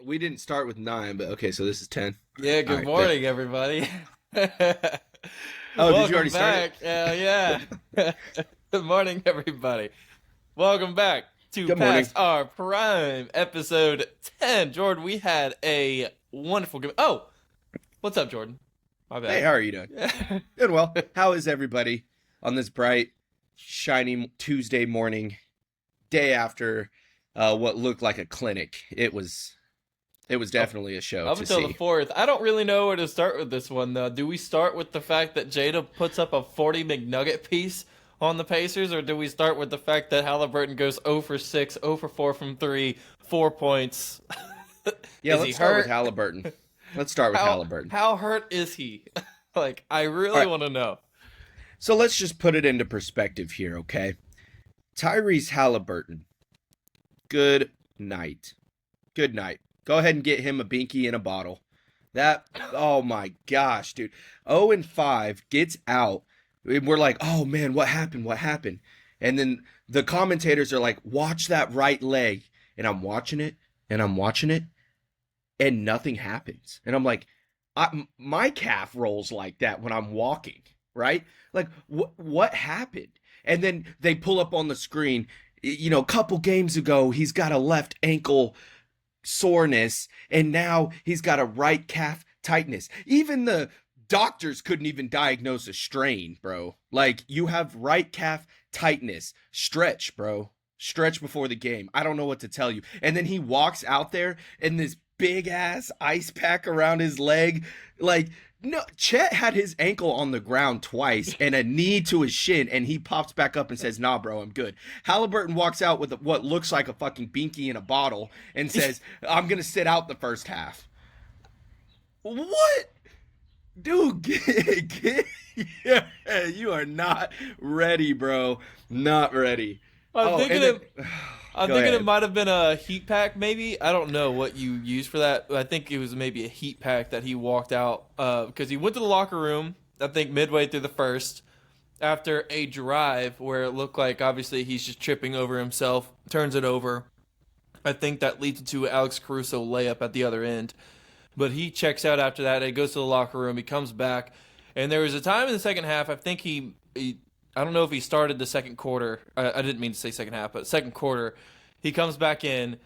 We didn't start with 9, but okay, so this is 10. Yeah, All good right, bet. morning, everybody. Oh, did you already Welcome start it? back. Hell yeah. Good morning, everybody. Welcome back to Good morning. Past Our Prime, episode 10. Jordan, we had a wonderful game. Oh, what's up, Jordan? My Hey, bad. how are you doing? Doing well. How is everybody on this bright, shiny Tuesday morning, day after what looked like a clinic? It was up, definitely a show up to until the see. fourth. I don't really know where to start with this one, though. Do we start with the fact that Jada puts up a 40 McNugget piece on the Pacers, or do we start with the fact that Halliburton goes 0 for 6, 0 for 4 from 3, 4 points? Yeah, Is he let's start with hurt? Halliburton. Let's start with How Halliburton. how hurt is he? Like, I All really right, want to know. so let's just put it into perspective here, okay? Tyrese Halliburton, good night. Good night. Go ahead and get him a binky in a bottle. That, oh my gosh, dude. 0 and 5 gets out. And we're like, oh man, what happened? What happened? And then the commentators are like, watch that right leg. And I'm watching it and I'm watching it and nothing happens. And I'm like, my calf rolls like that when I'm walking, right? Like, what happened? And then they pull up on the screen, a couple games ago, he's got a left ankle soreness, and now he's got a right calf tightness. Even the doctors couldn't even diagnose a strain, bro. Like, you have right calf tightness. Stretch, bro. Stretch before the game. I don't know what to tell you. And then he walks out there in this big ass ice pack around his leg. Like, no, Chet had his ankle on the ground twice and a knee to his shin, and he pops back up and says, nah, bro, I'm good. Halliburton walks out with what looks like a fucking binky in a bottle and says, I'm going to sit out the first half. What? Dude, yeah, you are not ready, bro. Not ready. I'm Oh, thinking and then, it. I'm go thinking it ahead. might have been a heat pack, maybe. I don't know what you used for that. I think it was maybe a heat pack that he walked out because he went to the locker room. I think midway through the first, after a drive where it looked like obviously he's just tripping over himself, turns it over. I think that leads to Alex Caruso layup at the other end. But he checks out after that. He goes to the locker room. He comes back, and there was a time in the second half. I think he I don't know if he started the second quarter. I didn't mean to say second half, but second quarter, he comes back in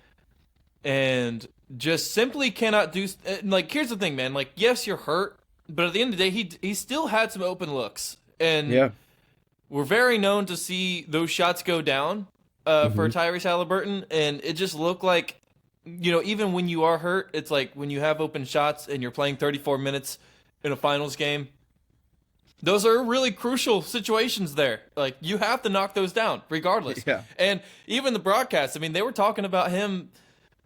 and just simply cannot do. Like, here's the thing, man. Like, yes, you're hurt, but at the end of the day, he still had some open looks, and Yeah. we're very known to see those shots go down for Hmm. Tyrese Halliburton, and it just looked like, even when you are hurt, it's like when you have open shots and you're playing 34 minutes in a finals game. Those are really crucial situations there. Like, you have to knock those down regardless. Yeah. And even the broadcast, I mean, they were talking about him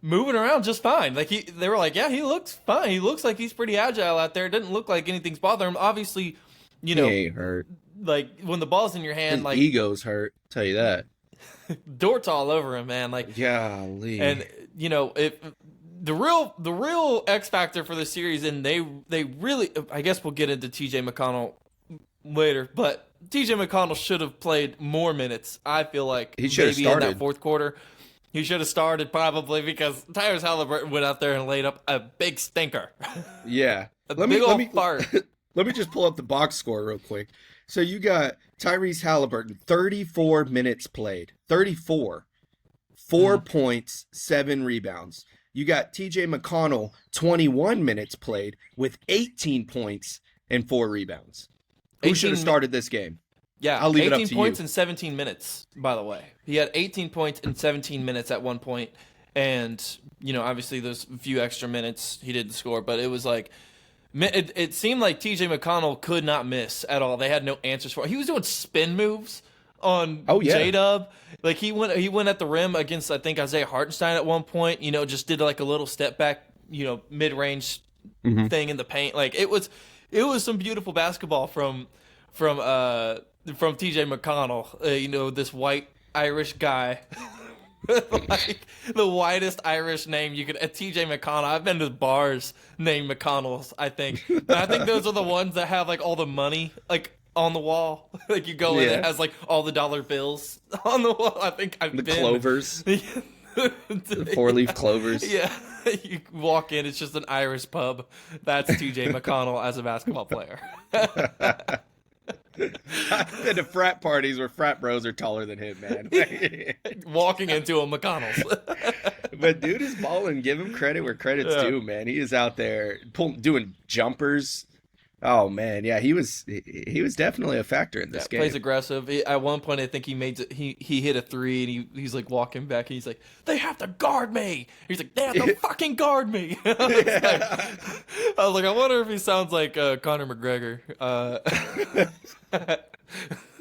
moving around just fine. Like, they were like, yeah, he looks fine. He looks like he's pretty agile out there. It doesn't look like anything's bothering him. Obviously, you He know, ain't hurt. like when the ball's in your hand, His like ego's hurt. Tell you that. Dort's all over him, man. Like, Golly. and if the real X factor for the series, and they really, I guess we'll get into TJ McConnell later, but TJ McConnell should have played more minutes. I feel like He should have maybe in that started. fourth quarter, he should have started probably because Tyrese Halliburton went out there and laid up a big stinker, Yeah. a Let me big let old me fart. let me just pull up the box score real quick. So you got Tyrese Halliburton, 34 minutes played. 34. 4 Mhm. points, 7 rebounds. You got TJ McConnell, 21 minutes played with 18 points and 4 rebounds. Who should have 18, started this game? yeah, I'll leave it up 18 to points you. in 17 minutes. By the way, he had 18 points in 17 minutes at one point, and obviously those few extra minutes he didn't score, but it was like. It seemed like TJ McConnell could not miss at all. They had no answers for it. He was doing spin moves on Oh yeah. J-Dub. Like, he went at the rim against, I think, Isaiah Hartenstein at one point, just did like a little step back, mid-range Hmm. thing in the paint. Like, it was some beautiful basketball from TJ McConnell. This white Irish guy. Like the whitest Irish name you could. TJ McConnell. I've been to bars named McConnell's. I think. And I think those are the ones that have like all the money like on the wall. Like, you go in, it Yeah. has like all the dollar bills on the wall. I think I've The been. Clovers. The 4-leaf clovers. Yeah, you walk in, it's just an Irish pub. That's TJ McConnell as a basketball player. I've been to frat parties where frat bros are taller than him, man. Walking into a McConnell's. But dude is balling. Give him credit where credit's due, man. He is out there doing jumpers. Oh man, yeah, he was definitely a factor in this game. Plays aggressive. At one point, I think he hit a three, and he's like walking back, and he's like, "They have to guard me." He's like, "They have to fucking guard me." I was like, I wonder if he sounds like Conor McGregor.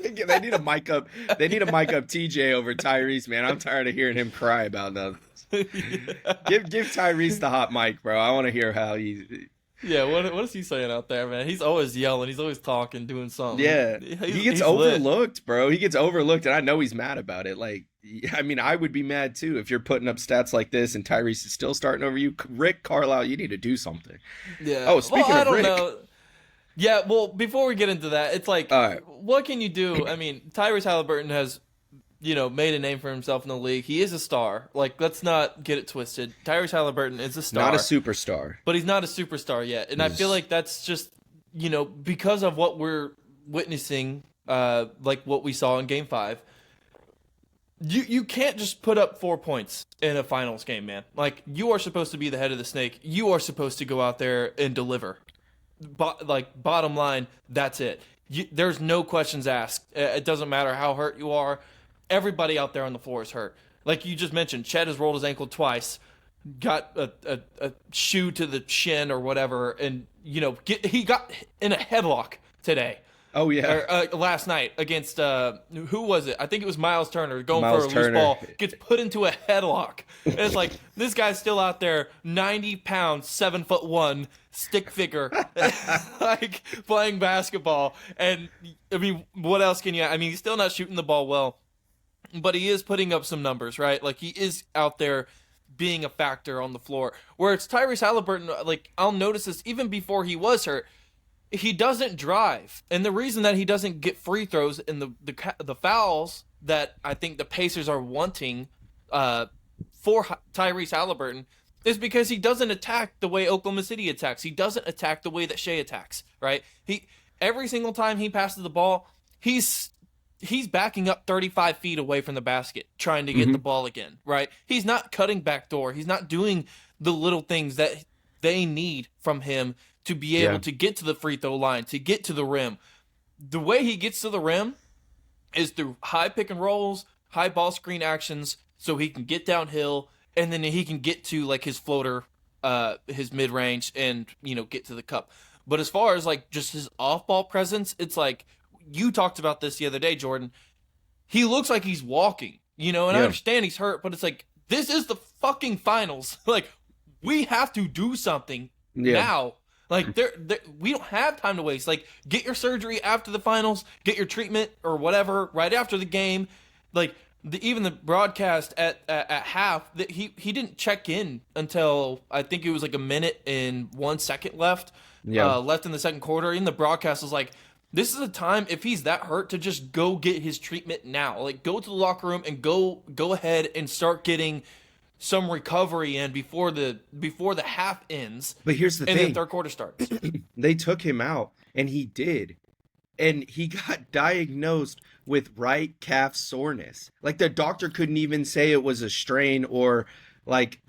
They need to mic up. They need to mic up TJ over Tyrese, man. I'm tired of hearing him cry about nothing. Give Tyrese the hot mic, bro. I want to hear how he. Yeah, what is he saying out there, man? He's always yelling. He's always talking, doing something. Yeah, he gets overlooked, bro. He gets overlooked, and I know he's mad about it. Like, I mean, I would be mad too if you're putting up stats like this and Tyrese is still starting over you. Rick Carlisle, you need to do something. Yeah. Oh, speaking of Rick. Know. Yeah, well, before we get into that, it's like, what can you do? I mean, Tyrese Halliburton has, made a name for himself in the league. He is a star. Like, let's not get it twisted. Tyrese Halliburton is a star. Not a superstar. But he's not a superstar yet. And I feel like that's just, because of what we're witnessing, like what we saw in Game 5, you can't just put up 4 points in a finals game, man. Like, you are supposed to be the head of the snake. You are supposed to go out there and deliver. Bottom line, that's it. There's no questions asked. It doesn't matter how hurt you are. Everybody out there on the floor is hurt. Like you just mentioned, Chet has rolled his ankle twice, got a shoe to the shin or whatever, and he got in a headlock today. Oh yeah, or, last night against who was it? I think it was Miles Turner for a loose Turner. ball, gets put into a headlock. And it's like this guy's still out there, 90 pounds, 7'1", stick figure, like playing basketball. And I mean, what else can you? I mean, he's still not shooting the ball well, but he is putting up some numbers, right? Like he is out there being a factor on the floor. Where it's Tyrese Halliburton, like I'll notice this even before he was hurt. He doesn't drive, and the reason that he doesn't get free throws and the fouls that I think the Pacers are wanting for Tyrese Halliburton is because he doesn't attack the way Oklahoma City attacks. He doesn't attack the way that Shea attacks. Right? Every single time he passes the ball, he's backing up 35 feet away from the basket, trying to get the ball again. Right? He's not cutting backdoor. He's not doing the little things that they need from him to be able to get to the free throw line, to get to the rim. The way he gets to the rim is through high pick and rolls, high ball screen actions, so he can get downhill, and then he can get to like his floater, his mid range, and get to the cup. But as far as like just his off ball presence, it's like you talked about this the other day, Jordan. He looks like he's walking, and I understand he's hurt, but it's like this is the fucking finals. Like we have to do something now. Like, we don't have time to waste. Like, get your surgery after the finals, get your treatment or whatever right after the game. Like, even the broadcast at half, he didn't check in until I think it was like a minute and 1 second left in the second quarter. And the broadcast was like, this is a time, if he's that hurt, to just go get his treatment now. Like, go to the locker room and go ahead and start getting some recovery in before the half ends. But here's the thing. And the third quarter starts. They took him out, and he did. And he got diagnosed with right calf soreness. Like, the doctor couldn't even say it was a strain or, like,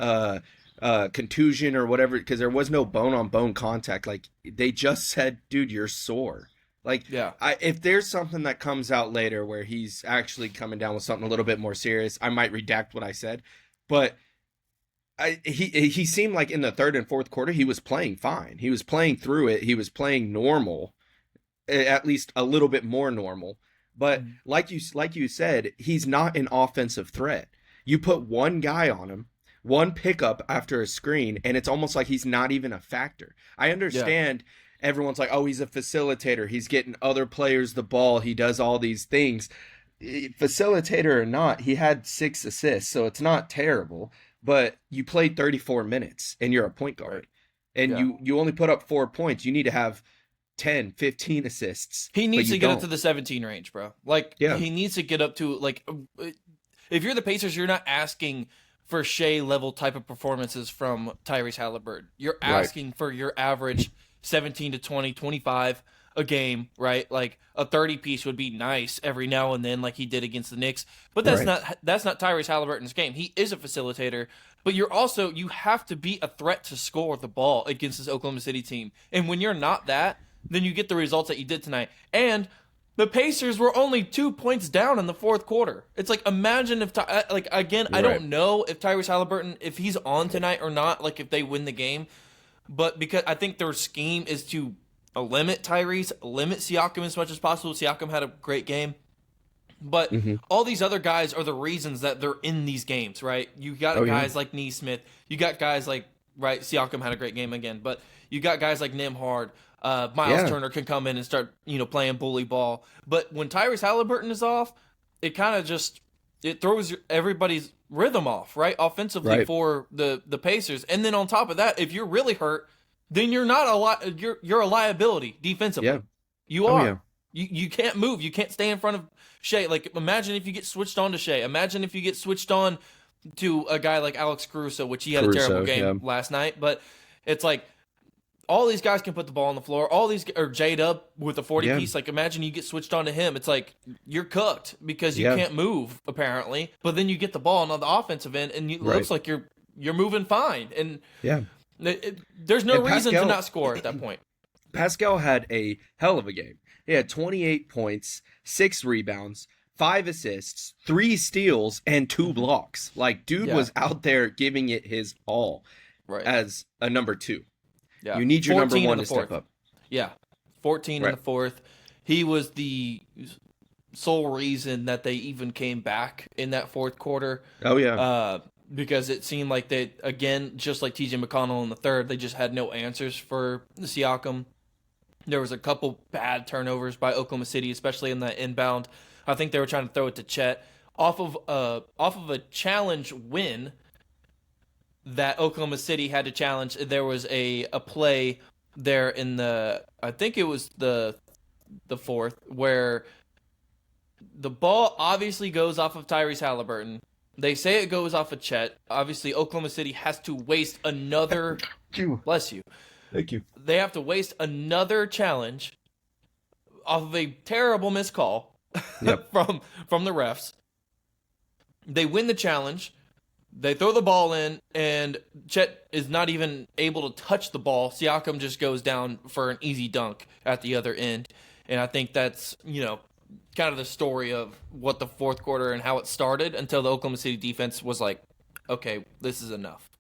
contusion or whatever, because there was no bone-on-bone contact. Like, they just said, dude, you're sore. Like, if there's something that comes out later where he's actually coming down with something a little bit more serious, I might redact what I said. But he seemed like in the third and fourth quarter, he was playing fine. He was playing through it. He was playing normal, at least a little bit more normal. But like you said, he's not an offensive threat. You put one guy on him, one pickup after a screen, and it's almost like he's not even a factor. I understand everyone's like, oh, he's a facilitator. He's getting other players the ball. He does all these things. Facilitator or not, he had 6 assists, so it's not terrible. But you played 34 minutes, and you're a point guard. And you only put up 4 points. You need to have 10, 15 assists. He needs to get up to the 17 range, bro. Like, he needs to get up to, like, if you're the Pacers, you're not asking for Shea level type of performances from Tyrese Halliburton. You're Right. asking for your average 17 to 20, 25 a game, right? Like a 30 piece would be nice every now and then, like he did against the Knicks. But that's Right. not Tyrese Halliburton's game. He is a facilitator, but you have to be a threat to score the ball against this Oklahoma City team. And when you're not that, then you get the results that you did tonight. And the Pacers were only 2 points down in the fourth quarter. It's like, imagine if, like, again, I Right. don't know if Tyrese Halliburton, if he's on tonight or not, like if they win the game. But because I think their scheme is to limit Tyrese, limit Siakam as much as possible. Siakam had a great game. But Mm-hmm. all these other guys are the reasons that they're in these games, right? You got Oh, yeah. guys like Neesmith. You got guys like, right, Siakam had a great game again. But you got guys like Nimhard. Miles Yeah. Turner can come in and start, playing bully ball. But when Tyrese Halliburton is off, it kind of just it throws everybody's rhythm off, right? Offensively Right. for the Pacers. And then on top of that, if you're really hurt, then you're not a lot. You're a liability defensively. Yeah. You Oh, are. yeah. You can't move. You can't stay in front of Shea. Like, imagine if you get switched on to Shea. Imagine if you get switched on to a guy like Alex Caruso, which he had a terrible game last night. But it's like all these guys can put the ball on the floor. All these or J-Dub with a 40 piece. Like, imagine you get switched on to him. It's like you're cooked because you can't move apparently. But then you get the ball on the offensive end, and it looks like you're moving fine. And Yeah. there's no And reason to Pascal- not score at that point. Pascal had a hell of a game. He had 28 points, 6 rebounds, 5 assists, 3 steals, and 2 blocks. Like, dude Yeah. was out there giving it his all Right. as a number 2. Yeah. You need your number 14 in 1 the to step fourth. up. Yeah. 14 in Right. the fourth. He was the sole reason that they even came back in that fourth quarter. Oh, yeah. Because it seemed like they, again, just like TJ McConnell in the third, they just had no answers for Siakam. There was a couple bad turnovers by Oklahoma City, especially in the inbound. I think they were trying to throw it to Chet off of a challenge win that Oklahoma City had to challenge. There was a play there in I think it was the fourth, where the ball obviously goes off of Tyrese Halliburton. They say it goes off of Chet. Obviously, Oklahoma City has to waste another. Bless you. Thank you. They have to waste another challenge off of a terrible missed call Yep. from the refs. They win the challenge. They throw the ball in, and Chet is not even able to touch the ball. Siakam just goes down for an easy dunk at the other end. And I think that's, kind of the story of what the fourth quarter and how it started until the Oklahoma City defense was like, okay, this is enough.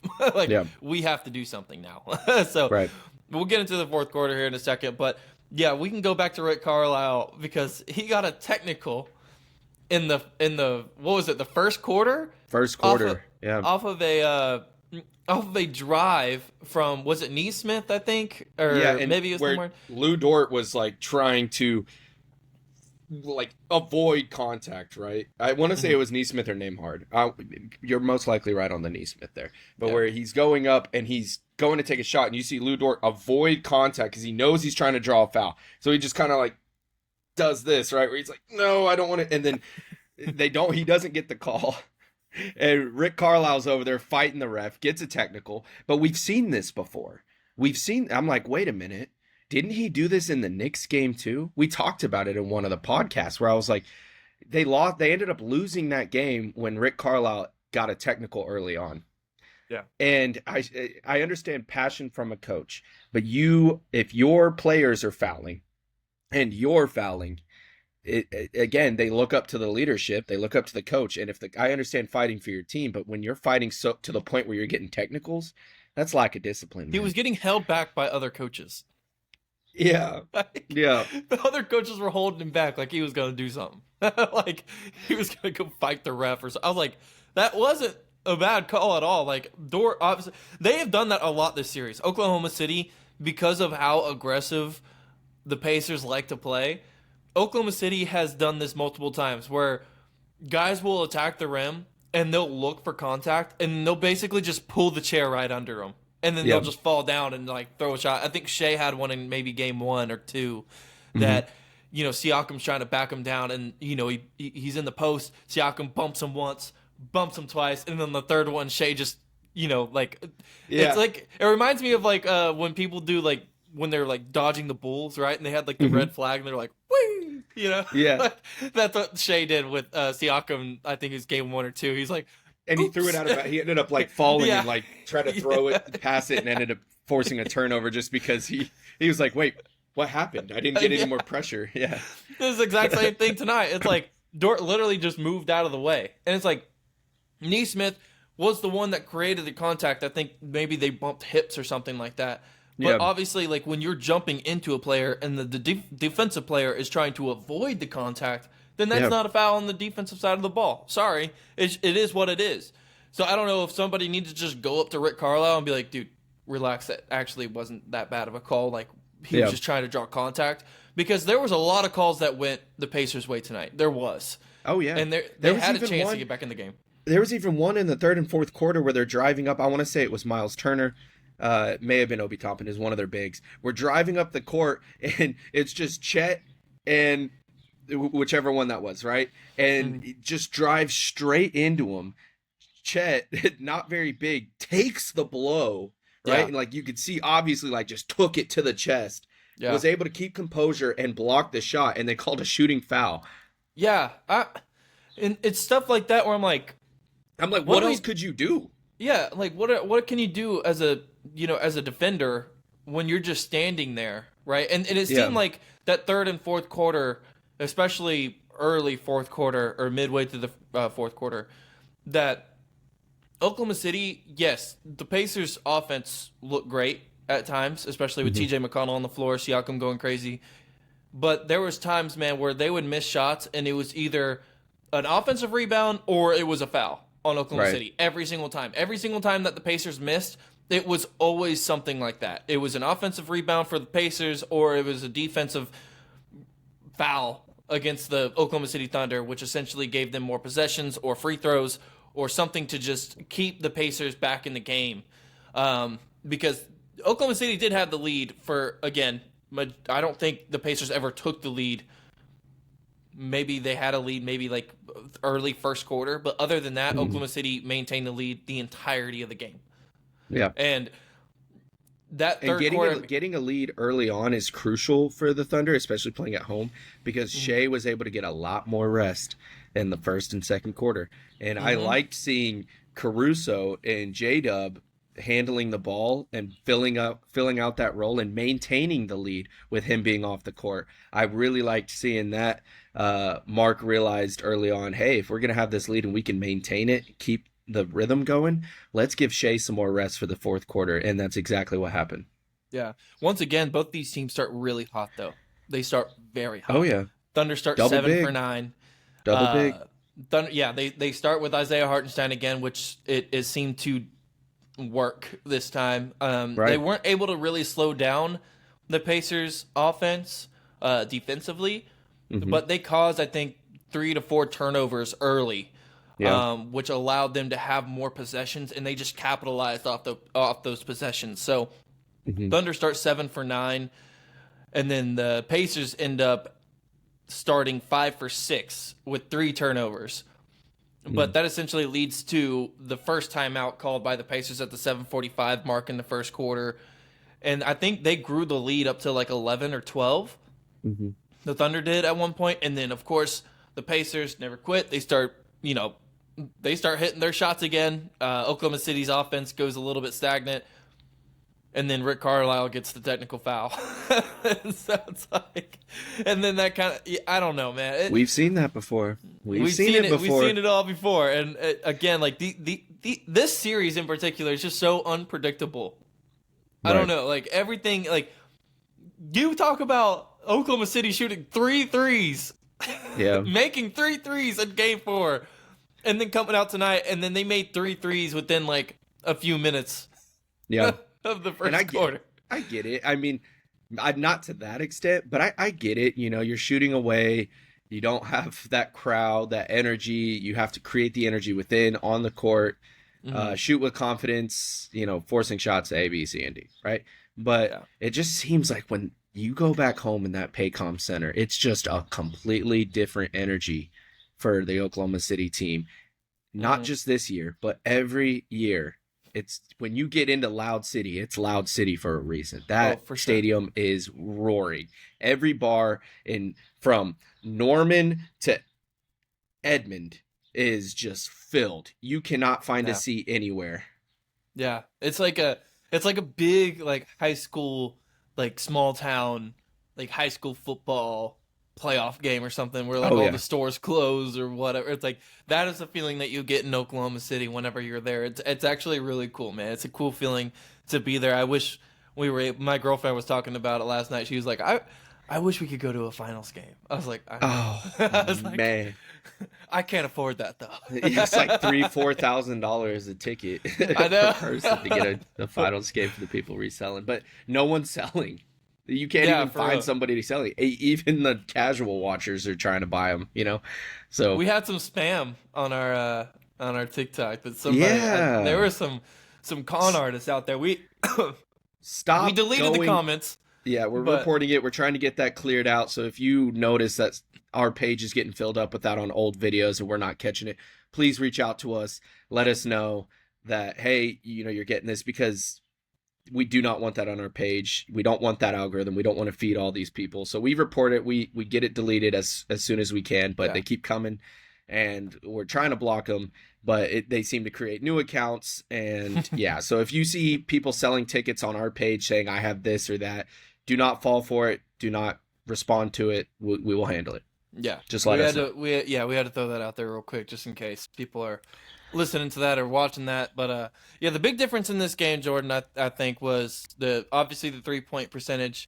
We have to do something now. So Right. we'll get into the fourth quarter here in a second. But, yeah, we can go back to Rick Carlisle because he got a technical in the what was it, the first quarter? First quarter. Off of a drive from, was it Neesmith, I think? Or and maybe it was where somewhere. Lou Dort was like trying to avoid contact, right? I want to say it was Neesmith or Nimhard. You're most likely right on the Neesmith there. But where he's going up and he's going to take a shot, and you see Lou Dort avoid contact because he knows he's trying to draw a foul. So he just kind of like does this, right? Where he's like, no, I don't want to. And then he doesn't get the call. And Rick Carlisle's over there fighting the ref, gets a technical. But we've seen this before. I'm like, wait a minute. Didn't he do this in the Knicks game too? We talked about it in one of the podcasts where I was like, they ended up losing that game when Rick Carlisle got a technical early on. Yeah. And I understand passion from a coach, but if your players are fouling and you're fouling, again, they look up to the leadership, they look up to the coach. And I understand fighting for your team, but when you're fighting so to the point where you're getting technicals, that's lack of discipline. He man. was getting held back by other coaches. Yeah. Yeah. The other coaches were holding him back like he was going to do something. Like he was going to go fight the ref or something. I was like, that wasn't a bad call at all. Like, Dort, obviously, they have done that a lot this series. Oklahoma City, because of how aggressive the Pacers like to play, Oklahoma City has done this multiple times where guys will attack the rim and they'll look for contact and they'll basically just pull the chair right under them. And then they'll just fall down and like throw a shot. I think Shea had one in maybe game 1 or 2 that, Siakam's trying to back him down and, he's in the post. Siakam bumps him once, bumps him twice, and then the third one, Shea just, like, Yeah. it's like, it reminds me of like when people do like, when they're like dodging the bulls, right? And they had like the red flag, and they're like, whee! Yeah. Like, that's what Shea did with Siakam. I think it was game 1 or 2. He's like, And he threw it out of. He ended up like falling Yeah. and like tried to throw it, pass it, and ended up forcing a turnover just because he was like, wait, what happened? I didn't get any more pressure. Yeah. This is the exact same thing tonight. It's like Dort literally just moved out of the way, and it's like Neesmith was the one that created the contact. I think maybe they bumped hips or something like that. But obviously, like when you're jumping into a player and the defensive player is trying to avoid the contact, then that's not a foul on the defensive side of the ball. Sorry, it is what it is. So I don't know if somebody needs to just go up to Rick Carlisle and be like, dude, relax. That actually wasn't that bad of a call. Like he was just trying to draw contact, because there was a lot of calls that went the Pacers' way tonight. There was. Oh yeah. And they had a chance to get back in the game. There was even one in the third and fourth quarter where they're driving up. I want to say it was Miles Turner. It may have been Obi Toppin, is one of their bigs. We're driving up the court, and it's just Chet and whichever one that was, right? And it just drives straight into him. Chet, not very big, takes the blow, right? Yeah. And like you could see, obviously, like just took it to the chest. Yeah. Was able to keep composure and block the shot, and they called a shooting foul. Yeah. And it's stuff like that where I'm like, what else could you do? Yeah, like what can you do as a defender when you're just standing there, right? And it seemed like that third and fourth quarter, especially early fourth quarter or midway through the fourth quarter, that Oklahoma City, yes, the Pacers' offense looked great at times, especially with TJ McConnell on the floor, Siakam going crazy. But there was times, man, where they would miss shots, and it was either an offensive rebound or it was a foul on Oklahoma City every single time. Every single time that the Pacers missed, it was always something like that. It was an offensive rebound for the Pacers, or it was a defensive foul against the Oklahoma City Thunder, which essentially gave them more possessions or free throws or something to just keep the Pacers back in the game. Because Oklahoma City did have the lead for, again, I don't think the Pacers ever took the lead. Maybe they had a lead, maybe like early first quarter. But other than that, Oklahoma City maintained the lead the entirety of the game. Yeah. And that third quarter, getting a lead early on is crucial for the Thunder, especially playing at home, because Shea was able to get a lot more rest in the first and second quarter. And I liked seeing Caruso and J-Dub handling the ball and filling out that role and maintaining the lead with him being off the court. I really liked seeing that. Mark realized early on, hey, if we're going to have this lead and we can maintain it, keep the rhythm going, let's give Shea some more rest for the fourth quarter. And that's exactly what happened. Yeah. Once again, both these teams start really hot, though. They start very hot. Oh, yeah. Thunder start Double 7 big. for 9. Double big. Thunder, yeah, they start with Isaiah Hartenstein again, which it seemed to work this time. They weren't able to really slow down the Pacers' offense defensively, but they caused, I think, 3 to 4 turnovers early, which allowed them to have more possessions, and they just capitalized off those possessions. So Thunder start 7 for 9, and then the Pacers end up starting 5 for 6 with 3 turnovers. But that essentially leads to the first timeout called by the Pacers at the 7:45 mark in the first quarter. And I think they grew the lead up to like 11 or 12. The Thunder did at one point. And then, of course, the Pacers never quit. They start hitting their shots again. Oklahoma City's offense goes a little bit stagnant. And then Rick Carlisle gets the technical foul. So it's like, and then that kind of, I don't know, man. We've seen that before. We've seen it before. We've seen it all before. And again, like this series in particular is just so unpredictable. I don't know, like everything, like you talk about Oklahoma City shooting 3 threes, making 3 threes in Game 4, and then coming out tonight, and then they made 3 threes within like a few minutes. Yeah. Of the first quarter. I get it. I mean, not to that extent, but I get it. You know, you're shooting away. You don't have that crowd, that energy. You have to create the energy within on the court. Shoot with confidence, forcing shots A, B, C, and D, right? But it just seems like when you go back home in that Paycom Center, it's just a completely different energy for the Oklahoma City team. not just this year, but every year. It's when you get into Loud City, it's Loud City for a reason. That for sure. stadium is roaring. Every bar from Norman to Edmond is just filled. You cannot find a seat anywhere. Yeah, it's like a big like high school, like small town, like high school football playoff game or something where like all the stores close or whatever. It's like that is the feeling that you get in Oklahoma City whenever you're there. It's actually really cool, man. It's a cool feeling to be there. I wish my girlfriend was talking about it last night. She was like, I wish we could go to a finals game. I was like, I was like, man, I can't afford that though. It's like $4,000 a ticket I know. per person to get a finals game for the people reselling, but no one's selling. You can't even find somebody to sell it. Even the casual watchers are trying to buy them, So we had some spam on our TikTok that somebody there were some con artists out there. We deleted the comments. Yeah, we're reporting it. We're trying to get that cleared out. So if you notice that our page is getting filled up with that on old videos and we're not catching it, please reach out to us. Let us know that, hey, you're getting this, because we do not want that on our page. We don't want that algorithm. We don't want to feed all these people. So we report it. We get it deleted as soon as we can, but they keep coming and we're trying to block them, but they seem to create new accounts. And so if you see people selling tickets on our page saying I have this or that, do not fall for it. Do not respond to it. We will handle it. Yeah. Just let us know. We had to throw that out there real quick just in case people are listening to that or watching that. But the big difference in this game, Jordan, I think, was obviously the 3-point percentage.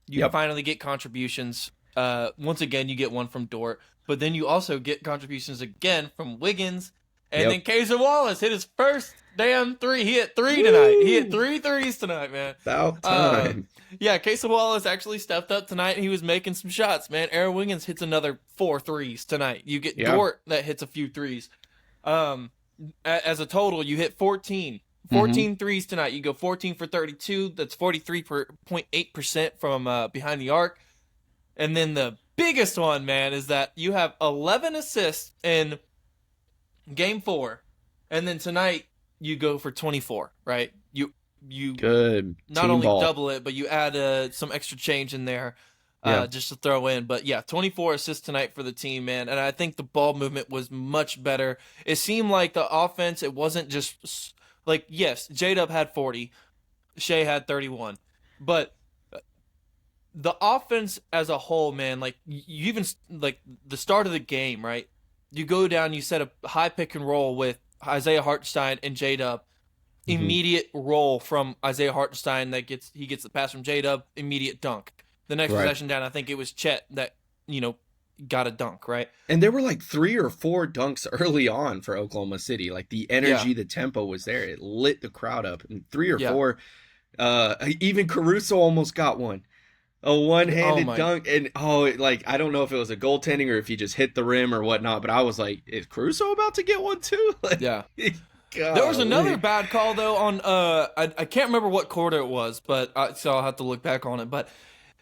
You finally get contributions. Once again, you get one from Dort, but then you also get contributions again from Wiggins, and then Casey Wallace hit his first damn three. He hit 3 tonight. He hit 3 threes tonight, man. About time. Casey Wallace actually stepped up tonight. He was making some shots, man. Aaron Wiggins hits another 4 threes tonight. You get Dort that hits a few threes. As a total, you hit 14 threes tonight. You go 14 for 32. That's 43.8% from behind the arc. And then the biggest one, man, is that you have 11 assists in game 4. And then tonight you go for 24, right? You good. Not Team only ball. double it, but you add some extra change in there just to throw in. But 24 assists tonight for the team, man. And I think the ball movement was much better. It seemed like the offense, it wasn't just like, yes, J-Dub had 40, Shea had 31, but the offense as a whole, man, like you even like the start of the game, right? You go down, you set a high pick and roll with Isaiah Hartenstein and J-Dub. Immediate roll from Isaiah Hartenstein he gets the pass from J-Dub, immediate dunk. The next possession down, I think it was Chet that, got a dunk, right? And there were like 3 or 4 dunks early on for Oklahoma City. Like the energy, the tempo was there. It lit the crowd up. And 3 or 4, even Caruso almost got one. A one-handed dunk. And I don't know if it was a goaltending or if he just hit the rim or whatnot, but I was like, is Caruso about to get one too? God. There was another bad call though on I can't remember what quarter it was, but so I'll have to look back on it. But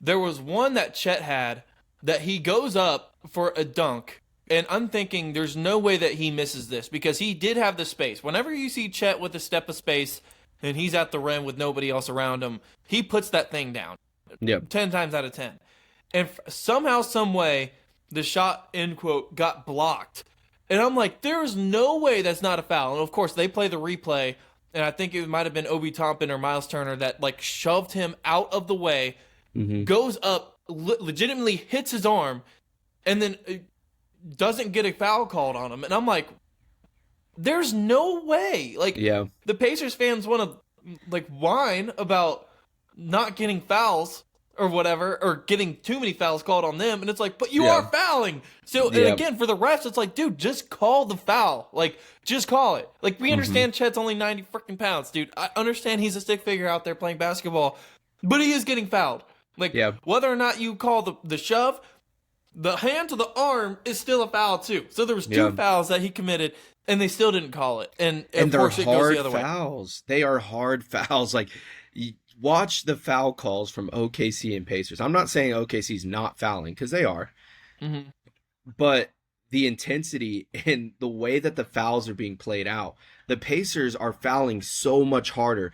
there was one that Chet had that he goes up for a dunk, and I'm thinking there's no way that he misses this because he did have the space. Whenever you see Chet with a step of space and he's at the rim with nobody else around him, he puts that thing down. 10 times out of 10. And somehow, some way, the shot, end quote, got blocked. And I'm like, there is no way that's not a foul. And of course, they play the replay, and I think it might have been Obi Toppin or Miles Turner that shoved him out of the way, goes up, legitimately hits his arm, and then doesn't get a foul called on him. And I'm like, there's no way. The Pacers fans want to whine about not getting fouls or whatever, or getting too many fouls called on them, and it's like, but you are fouling. So, and again, for the refs, it's like, dude, just call the foul. Just call it. We understand Chet's only 90 freaking pounds, dude. I understand he's a stick figure out there playing basketball, but he is getting fouled. Whether or not you call the shove, the hand to the arm is still a foul too. So there was 2 fouls that he committed, and they still didn't call it. And of they're course it goes the other fouls. They are hard fouls. Watch the foul calls from OKC and Pacers. I'm not saying OKC's not fouling, because they are. But the intensity and the way that the fouls are being played out. The Pacers are fouling so much harder.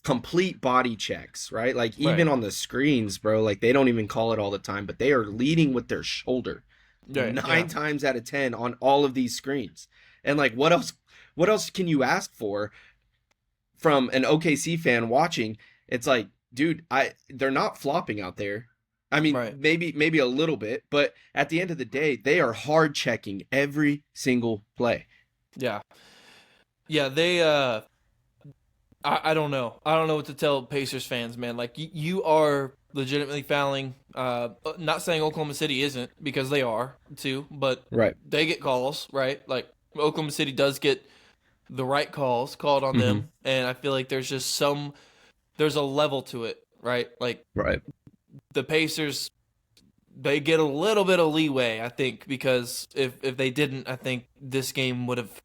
Complete body checks, right? Like even Right. on the screens, bro, like they don't even call it all the time, but they are leading with their shoulder Right. Yeah. 9 times out of 10 on all of these screens. And like what else can you ask for from an OKC fan watching? It's like, dude, they're not flopping out there. I mean, Right. maybe a little bit, but at the end of the day, they are hard checking every single play. Yeah. Yeah. They. I don't know. I don't know what to tell Pacers fans, man. Like you are legitimately fouling. Not saying Oklahoma City isn't, because they are too, but Right. they get calls, right? Like Oklahoma City does get the right calls called on Mm-hmm. them, and I feel like there's a level to it, right? Like Right. the Pacers, they get a little bit of leeway, I think, because if they didn't, I think this game would have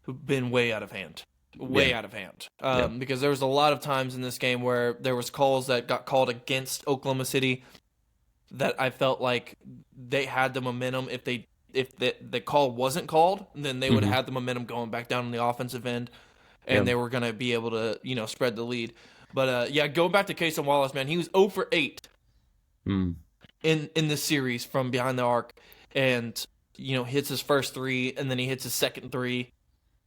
been way out of hand. Way Yeah. out of hand. Yeah. Because there was a lot of times in this game where there was calls that got called against Oklahoma City that I felt like they had the momentum. If the call wasn't called, then they would have Mm-hmm. had the momentum going back down on the offensive end, Yeah. and they were going to be able to, spread the lead. But yeah, going back to Casey Wallace, man, he was 0 for 8 Mm. in this series from behind the arc, and hits his first three, and then he hits his second three,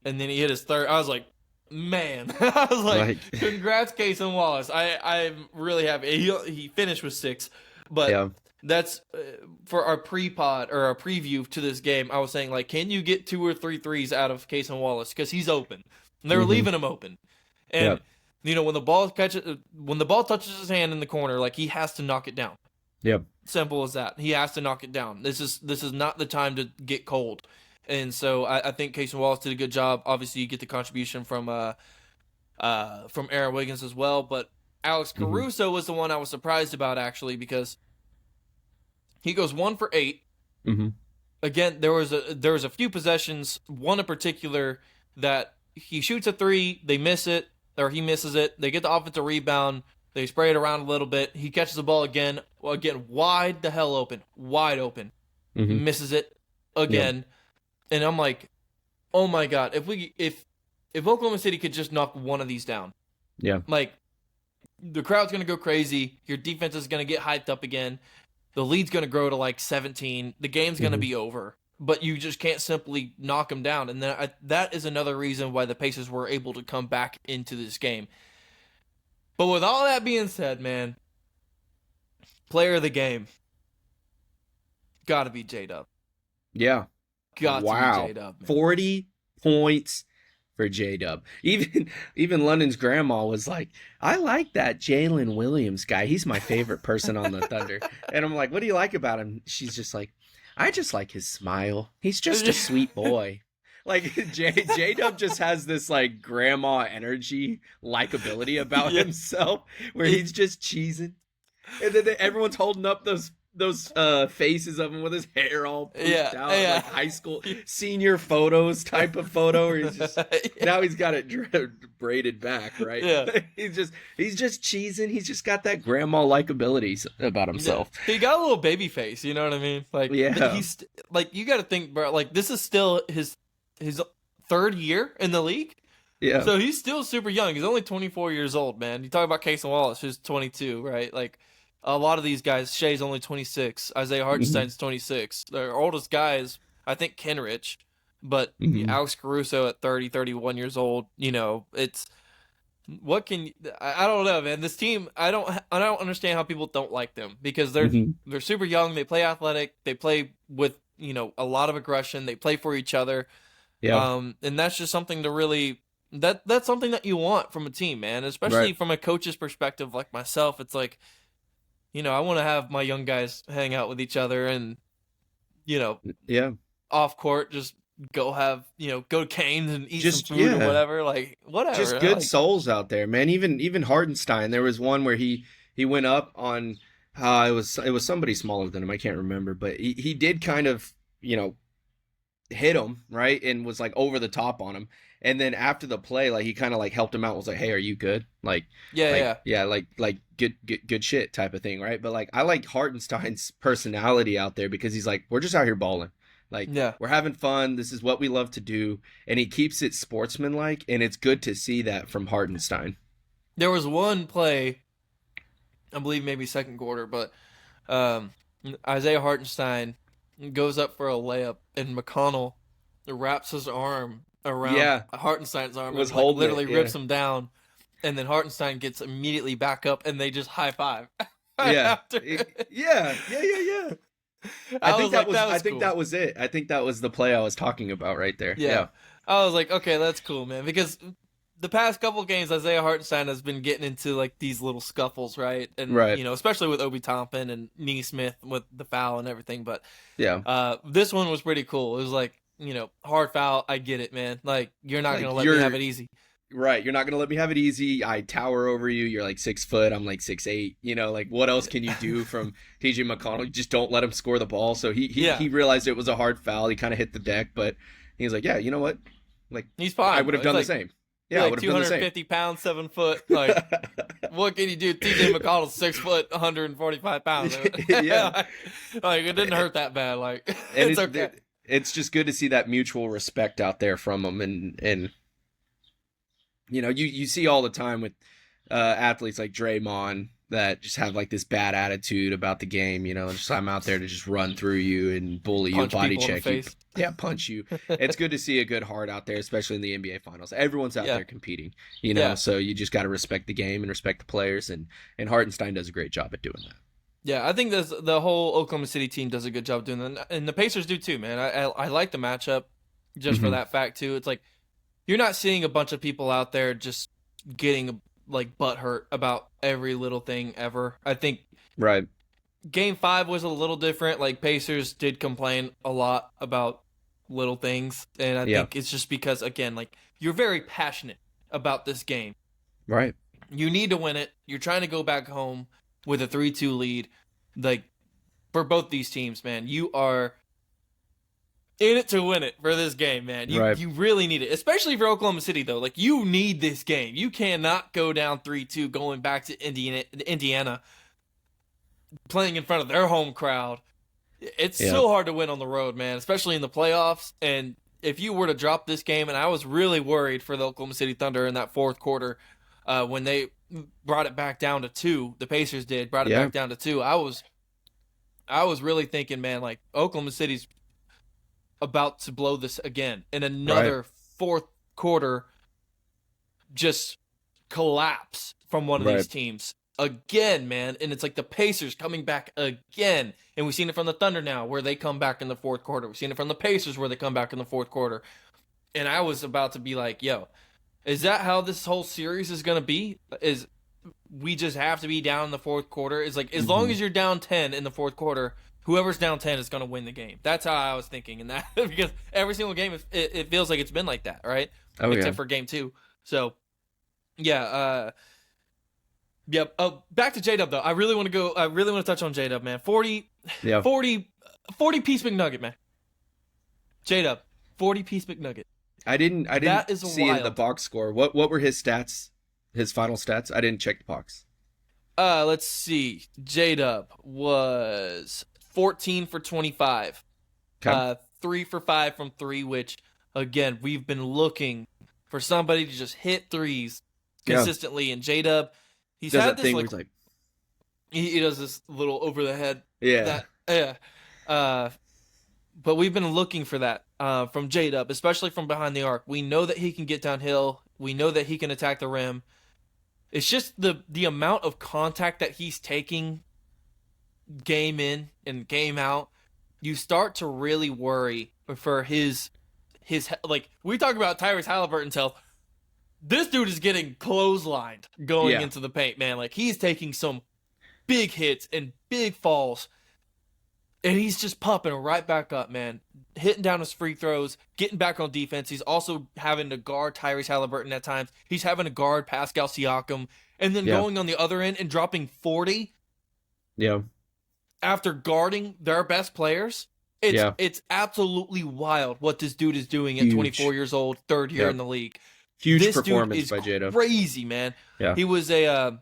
and then he hit his third. I was like, man, I was like, congrats, Casey Wallace. I'm really happy. He finished with 6, but Yeah. that's for our pre-pod or our preview to this game. I was saying, like, can you get 2 or 3 threes out of Casey Wallace, because he's open. They're Mm-hmm. leaving him open, and Yep. when the ball touches his hand in the corner, like, he has to knock it down. Yep. Simple as that. He has to knock it down. This is not the time to get cold. And so I think Casey Wallace did a good job. Obviously, you get the contribution from Aaron Wiggins as well. But Alex Mm-hmm. Caruso was the one I was surprised about, actually, because he goes 1 for 8. Mm-hmm. Again, there was a few possessions, one in particular, that he shoots a 3, they miss it, or he misses it. They get the offensive rebound. They spray it around a little bit. He catches the ball again, wide the hell open, wide open. Mm-hmm. Misses it again. And I'm like, oh my God, if Oklahoma City could just knock one of these down, Yeah. like, the crowd's gonna go crazy. Your defense is gonna get hyped up again. The lead's gonna grow to like 17. The game's gonna Mhm. be over. But you just can't simply knock them down. And then that is another reason why the Pacers were able to come back into this game. But with all that being said, man, player of the game, gotta be J-Dub. Yeah. Got Wow. to be J-Dub, man. 40 points for J-Dub. Even London's grandma was like, I like that Jalen Williams guy. He's my favorite person on the Thunder. And I'm like, what do you like about him? She's just like, I just like his smile. He's just a sweet boy. Like J-Dub just has this like grandma energy, likability about himself, where he's just cheesing. And then everyone's holding up those faces of him with his hair all pushed out, like high school senior photos type of photo, where he's just now he's got it braided back, right? Yeah. he's just cheesing. He's just got that grandma likability about himself. He got a little baby face, you know what I mean? Like, Yeah. he's like, you got to think, bro. Like, this is still his third year in the league. Yeah. So he's still super young. He's only 24 years old, man. You talk about Casey Wallace, who's 22, right? Like, a lot of these guys, Shea's only 26. Isaiah Hartenstein's 26. Their oldest guy is, I think, Kenrich. But Alex Caruso at 30, 31 years old, it's what can I don't know, man. This team, I don't understand how people don't like them, because they're super young. They play athletic. They play with a lot of aggression. They play for each other. Yeah. And that's just something to really that's something that you want from a team, man. Especially from a coach's perspective, like myself. It's like, I want to have my young guys hang out with each other and, off court, just go have, go to Cane's and eat some food or whatever. Like, whatever. Just good souls out there, man. Even Hardenstein. There was one where he went up on, it was somebody smaller than him. I can't remember, but he did kind of, hit him, right? And was like over the top on him. And then after the play, like he kind of like helped him out, was like, hey, are you good? Like, like good shit type of thing, right? But like, I like Hartenstein's personality out there, because he's like, we're just out here balling. Like, Yeah. we're having fun. This is what we love to do. And he keeps it sportsmanlike, and it's good to see that from Hartenstein. There was one play, I believe maybe second quarter, but Isaiah Hartenstein goes up for a layup, and McConnell wraps his arm around Hartenstein's arm Was and like, holding literally it, rips him down. And then Hartenstein gets immediately back up, and they just high five. Yeah. after. Yeah. I think cool. that was it. I think that was the play I was talking about right there. Yeah. I was like, okay, that's cool, man. Because the past couple games, Isaiah Hartenstein has been getting into like these little scuffles, right? And you know, especially with Obi Toppin and Neesmith with the foul and everything. But this one was pretty cool. It was like, you know, hard foul. I get it, man. Like, you're not gonna let me have it easy. Right, you're not gonna let me have it easy. I tower over you. You're like 6 foot. I'm like 6'8". You know, like what else can you do from TJ McConnell? You just don't let him score the ball. So he realized it was a hard foul. He kind of hit the deck, but he was like, yeah, you know what? Like, he's fine. I would have done the same. Yeah, I would have done the same. 250 pounds, 7 foot. Like, what can you do? TJ McConnell's 6 foot, 145 pounds. Yeah, like it didn't hurt that bad. Like, and it's okay. It's just good to see that mutual respect out there from them, and you know, you see all the time with athletes like Draymond that just have like this bad attitude about the game. You know, just I'm out there to just run through you and bully you, body check you, punch you. It's good to see a good heart out there, especially in the NBA Finals. Everyone's out there competing, you know. So you just got to respect the game and respect the players, and Hartenstein does a great job at doing that. Yeah, I think the whole Oklahoma City team does a good job doing that, and the Pacers do too, man. I like the matchup just for that fact too. It's like, you're not seeing a bunch of people out there just getting like butthurt about every little thing ever. I think Game 5 was a little different. Like, Pacers did complain a lot about little things, and I think it's just because, again, like, you're very passionate about this game. Right. You need to win it. You're trying to go back home with a 3-2 lead. Like, for both these teams, man, you are in it to win it for this game, man. You really need it, especially for Oklahoma City, though. Like, you need this game. You cannot go down 3-2 going back to Indiana, playing in front of their home crowd. It's so hard to win on the road, man, especially in the playoffs. And if you were to drop this game, and I was really worried for the Oklahoma City Thunder in that fourth quarter when they brought it back down to 2, the Pacers brought it back down to 2. I was really thinking, man, like, Oklahoma City's about to blow this again, and another fourth quarter just collapse from one of these teams again, man. And it's like the Pacers coming back again, and we've seen it from the Thunder now where they come back in the fourth quarter. We've seen it from the Pacers where they come back in the fourth quarter, and I was about to be like, yo, is that how this whole series is going to be? Is we just have to be down in the fourth quarter? It's like, as long as you're down 10 in the fourth quarter, whoever's down 10 is going to win the game. That's how I was thinking. And that, because every single game, it feels like it's been like that, right? Except for game 2. So, back to J-Dub, though. I really want to touch on J-Dub, man. 40 piece McNugget, man. J-Dub, 40-piece McNugget. I didn't see in the box score. What were his stats? His final stats? I didn't check the box. Let's see. J-Dub was 14 for 25. Okay. 3 for 5 from 3, which, again, we've been looking for somebody to just hit threes consistently. And J-Dub, he's had this, like he does this little over the head. But we've been looking for that from J-Dub, especially from behind the arc. We know that he can get downhill. We know that he can attack the rim. It's just the amount of contact that he's taking game in and game out. You start to really worry for his like, we talk about Tyrese Halliburton's health. This dude is getting clotheslined going into the paint, man. Like, he's taking some big hits and big falls. And he's just popping right back up, man. Hitting down his free throws, getting back on defense. He's also having to guard Tyrese Halliburton at times. He's having to guard Pascal Siakam. And then going on the other end and dropping 40. Yeah. After guarding their best players. It's absolutely wild what this dude is doing at 24 years old, third year in the league. Huge performance by J-Dub. Crazy, man. Yeah. He was I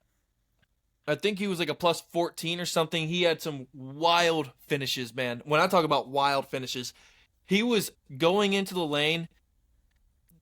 think he was like a plus 14 or something. He had some wild finishes, man. When I talk about wild finishes, He was going into the lane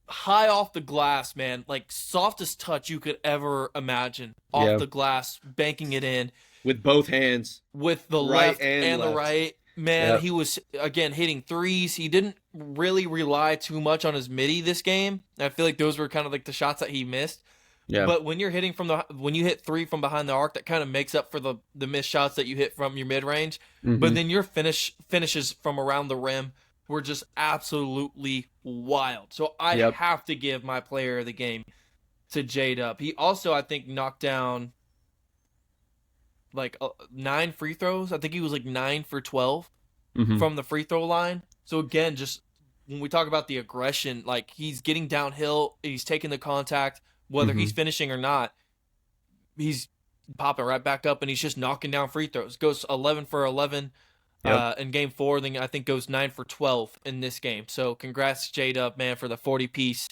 high off the glass, man. Like, softest touch you could ever imagine. Off Yeah. the glass, banking it in. With both hands. With the Right left and the left. right. Man, Yep. he was, again, hitting threes. He didn't really rely too much on his midi this game. I feel like those were kind of like the shots that he missed. Yeah. But when you're hitting when you hit three from behind the arc, that kind of makes up for the missed shots that you hit from your mid range. Mhm. But then your finishes from around the rim were just absolutely wild. So I Yep. have to give my player of the game to J-Dub. He also, I think, knocked down like 9 free throws. I think he was like 9 for 12 Mhm. from the free throw line. So again, just when we talk about the aggression, like he's getting downhill, he's taking the contact, whether he's finishing or not, he's popping right back up and he's just knocking down free throws. Goes 11 for 11 in game 4, then I think goes 9 for 12 in this game. So congrats J-Dub, man, for the 40 piece.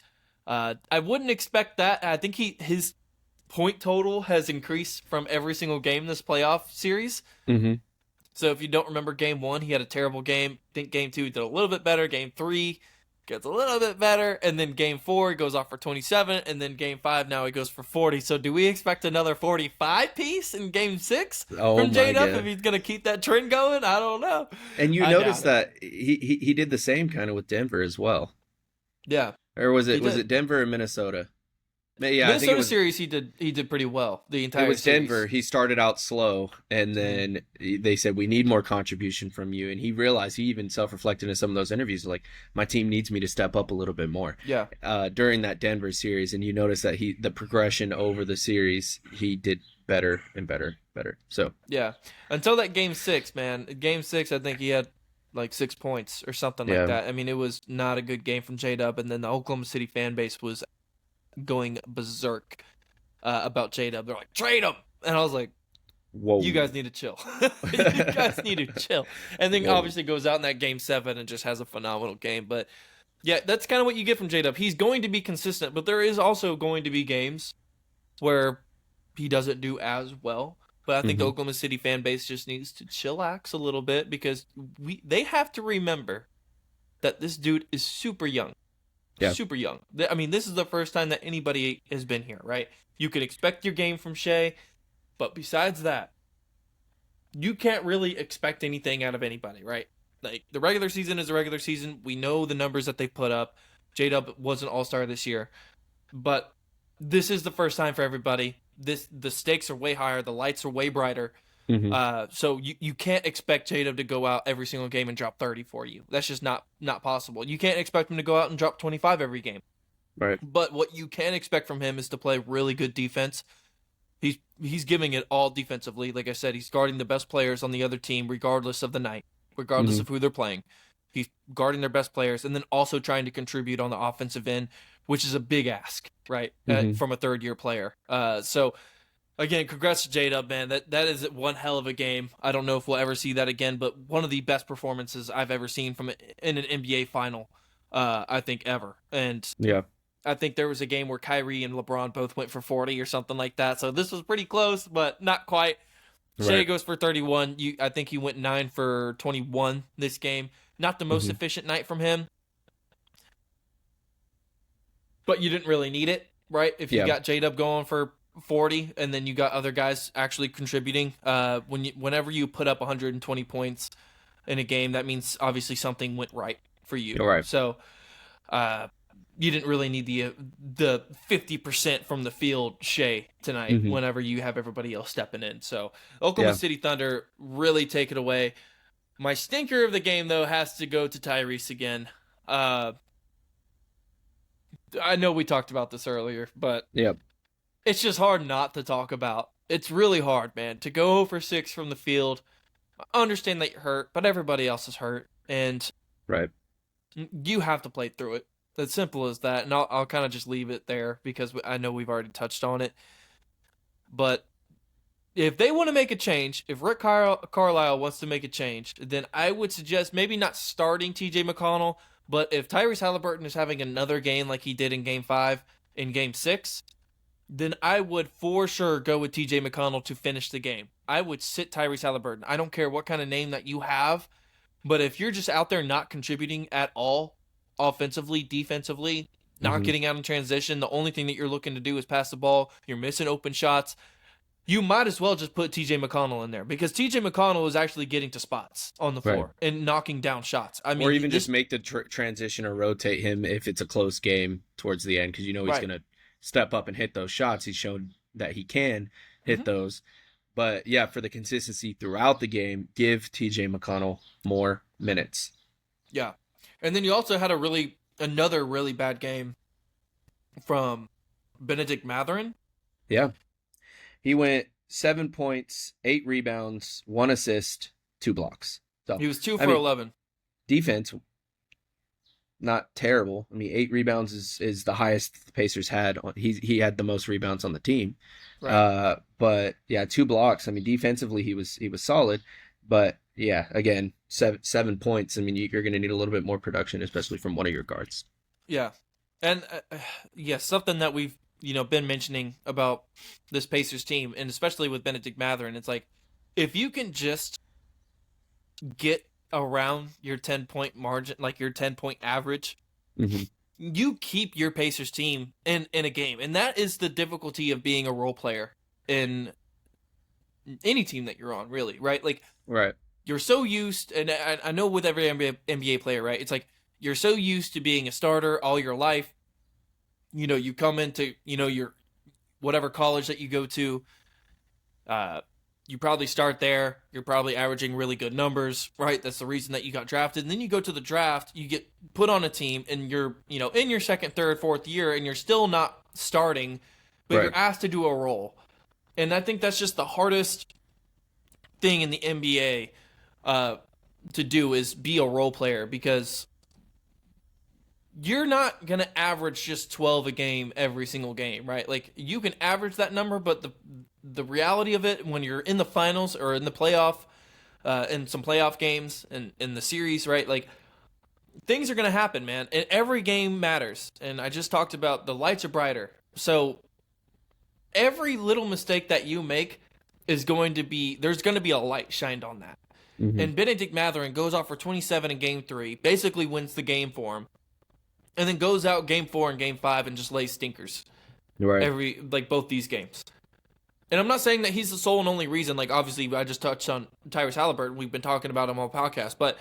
I wouldn't expect that. I think his point total has increased from every single game this playoff series. Mhm. So if you don't remember game 1, he had a terrible game. I think game 2 did a little bit better. Game 3 gets a little bit better. And then game 4, he goes off for 27. And then game 5, now he goes for 40. So do we expect another 45 piece in game 6 Oh from my J-Dub God. if he's going to keep that trend going? I don't know. And you I notice doubt that he did the same kind of with Denver as well. Yeah. Or was He it did. Denver or Minnesota? Yeah, I think Minnesota it was. series, he did pretty well the entire It was series. Denver. He started out slow, and then they said, we need more contribution from you. And he realized, he even self-reflected in some of those interviews, like, my team needs me to step up a little bit more. Yeah. During that Denver series, and you notice that the progression over the series, he did better and better. So Yeah. Until that game 6, man. Game 6, I think he had like 6 points or something Yeah. like that. I mean, it was not a good game from J-Dub, and then the Oklahoma City fan base was going berserk about J-Dub. They're like, trade him! And I was like, whoa, you guys need to chill. You guys need to chill. And then Whoa. obviously goes out in that game 7 and just has a phenomenal game. But yeah, that's kind of what you get from J-Dub. He's going to be consistent, but there is also going to be games where he doesn't do as well. But I think the Oklahoma City fan base just needs to chillax a little bit, because they have to remember that this dude is super young. Yeah. Super young. I mean, this is the first time that anybody has been here, right? You can expect your game from Shea, but besides that, you can't really expect anything out of anybody, right? Like, the regular season is a regular season. We know the numbers that they put up. J-Dub was an all-star this year, but this is the first time for everybody. The stakes are way higher. The lights are way brighter. So you can't expect J-Dub to go out every single game and drop 30 for you. That's just not possible. You can't expect him to go out and drop 25 every game. Right. But what you can expect from him is to play really good defense. He's giving it all defensively. Like I said, he's guarding the best players on the other team regardless of the night, regardless of who they're playing. He's guarding their best players and then also trying to contribute on the offensive end, which is a big ask, right, from a third-year player. So, again, congrats to J-Dub, man. That is one hell of a game. I don't know if we'll ever see that again, but one of the best performances I've ever seen in an NBA final, I think, ever. And Yeah. I think there was a game where Kyrie and LeBron both went for 40 or something like that. So this was pretty close, but not quite. Shea Right. goes for 31. I think he went 9 for 21 this game. Not the most efficient night from him, but you didn't really need it, right? If you got J-Dub going for 40 and then you got other guys actually contributing, whenever you put up 120 points in a game, that means obviously something went right for you. Right. So you didn't really need the 50% from the field Shea tonight whenever you have everybody else stepping in. So Oklahoma City Thunder really take it away. My stinker of the game, though, has to go to Tyrese again. I know we talked about this earlier, but it's just hard not to talk about. It's really hard, man, to go 0 for 6 from the field. I understand that you're hurt, but everybody else is hurt, and you have to play through it. As simple as that, and I'll kind of just leave it there because I know we've already touched on it. But if they want to make a change, if Rick Carlisle wants to make a change, then I would suggest maybe not starting TJ McConnell, but if Tyrese Halliburton is having another game like he did in Game 5, in Game 6, then I would for sure go with TJ McConnell to finish the game. I would sit Tyrese Halliburton. I don't care what kind of name that you have. But if you're just out there not contributing at all, offensively, defensively, not getting out in transition, the only thing that you're looking to do is pass the ball, you're missing open shots, you might as well just put TJ McConnell in there, because TJ McConnell is actually getting to spots on the floor and knocking down shots. I mean, or even just make the transition or rotate him if it's a close game towards the end, because he's going to step up and hit those shots. He's shown that he can hit those. But yeah, for the consistency throughout the game, give TJ McConnell more minutes. Yeah. And then you also had another really bad game from Benedict Mathurin. Yeah. He went 7 points, 8 rebounds, 1 assist, 2 blocks. So he was 2 for 11. Defense, not terrible. I mean, 8 rebounds is the highest the Pacers had. He had the most rebounds on the team. Right. But yeah, 2 blocks. I mean, defensively he was solid, but yeah, again, 7 points. I mean, you're going to need a little bit more production, especially from one of your guards. Yeah, and something that we've been mentioning about this Pacers team, and especially with Benedict Mathurin, it's like, if you can just get around your 10-point margin, like your 10-point average, you keep your Pacers team in a game. And that is the difficulty of being a role player in any team that you're on, really, right? Like, you're so used, and I know with every NBA player, right? It's like, you're so used to being a starter all your life. You come into, your whatever college that you go to, you probably start there. You're probably averaging really good numbers, right? That's the reason that you got drafted. And then you go to the draft, you get put on a team, and you're, in your second, third, fourth year, and you're still not starting, but you're asked to do a role. And I think that's just the hardest thing in the NBA to do, is be a role player, because you're not going to average just 12 a game every single game, right? Like, you can average that number, but the reality of it, when you're in the finals or in the playoff, in some playoff games and in the series, right? Like, things are going to happen, man. And every game matters. And I just talked about the lights are brighter. So every little mistake that you make there's going to be a light shined on that. And Benedict Mathurin goes off for 27 in game 3, basically wins the game for him, and then goes out game 4 and game 5 and just lays stinkers. Both these games. And I'm not saying that he's the sole and only reason. Like, obviously, I just touched on Tyrese Halliburton. We've been talking about him on the podcast. But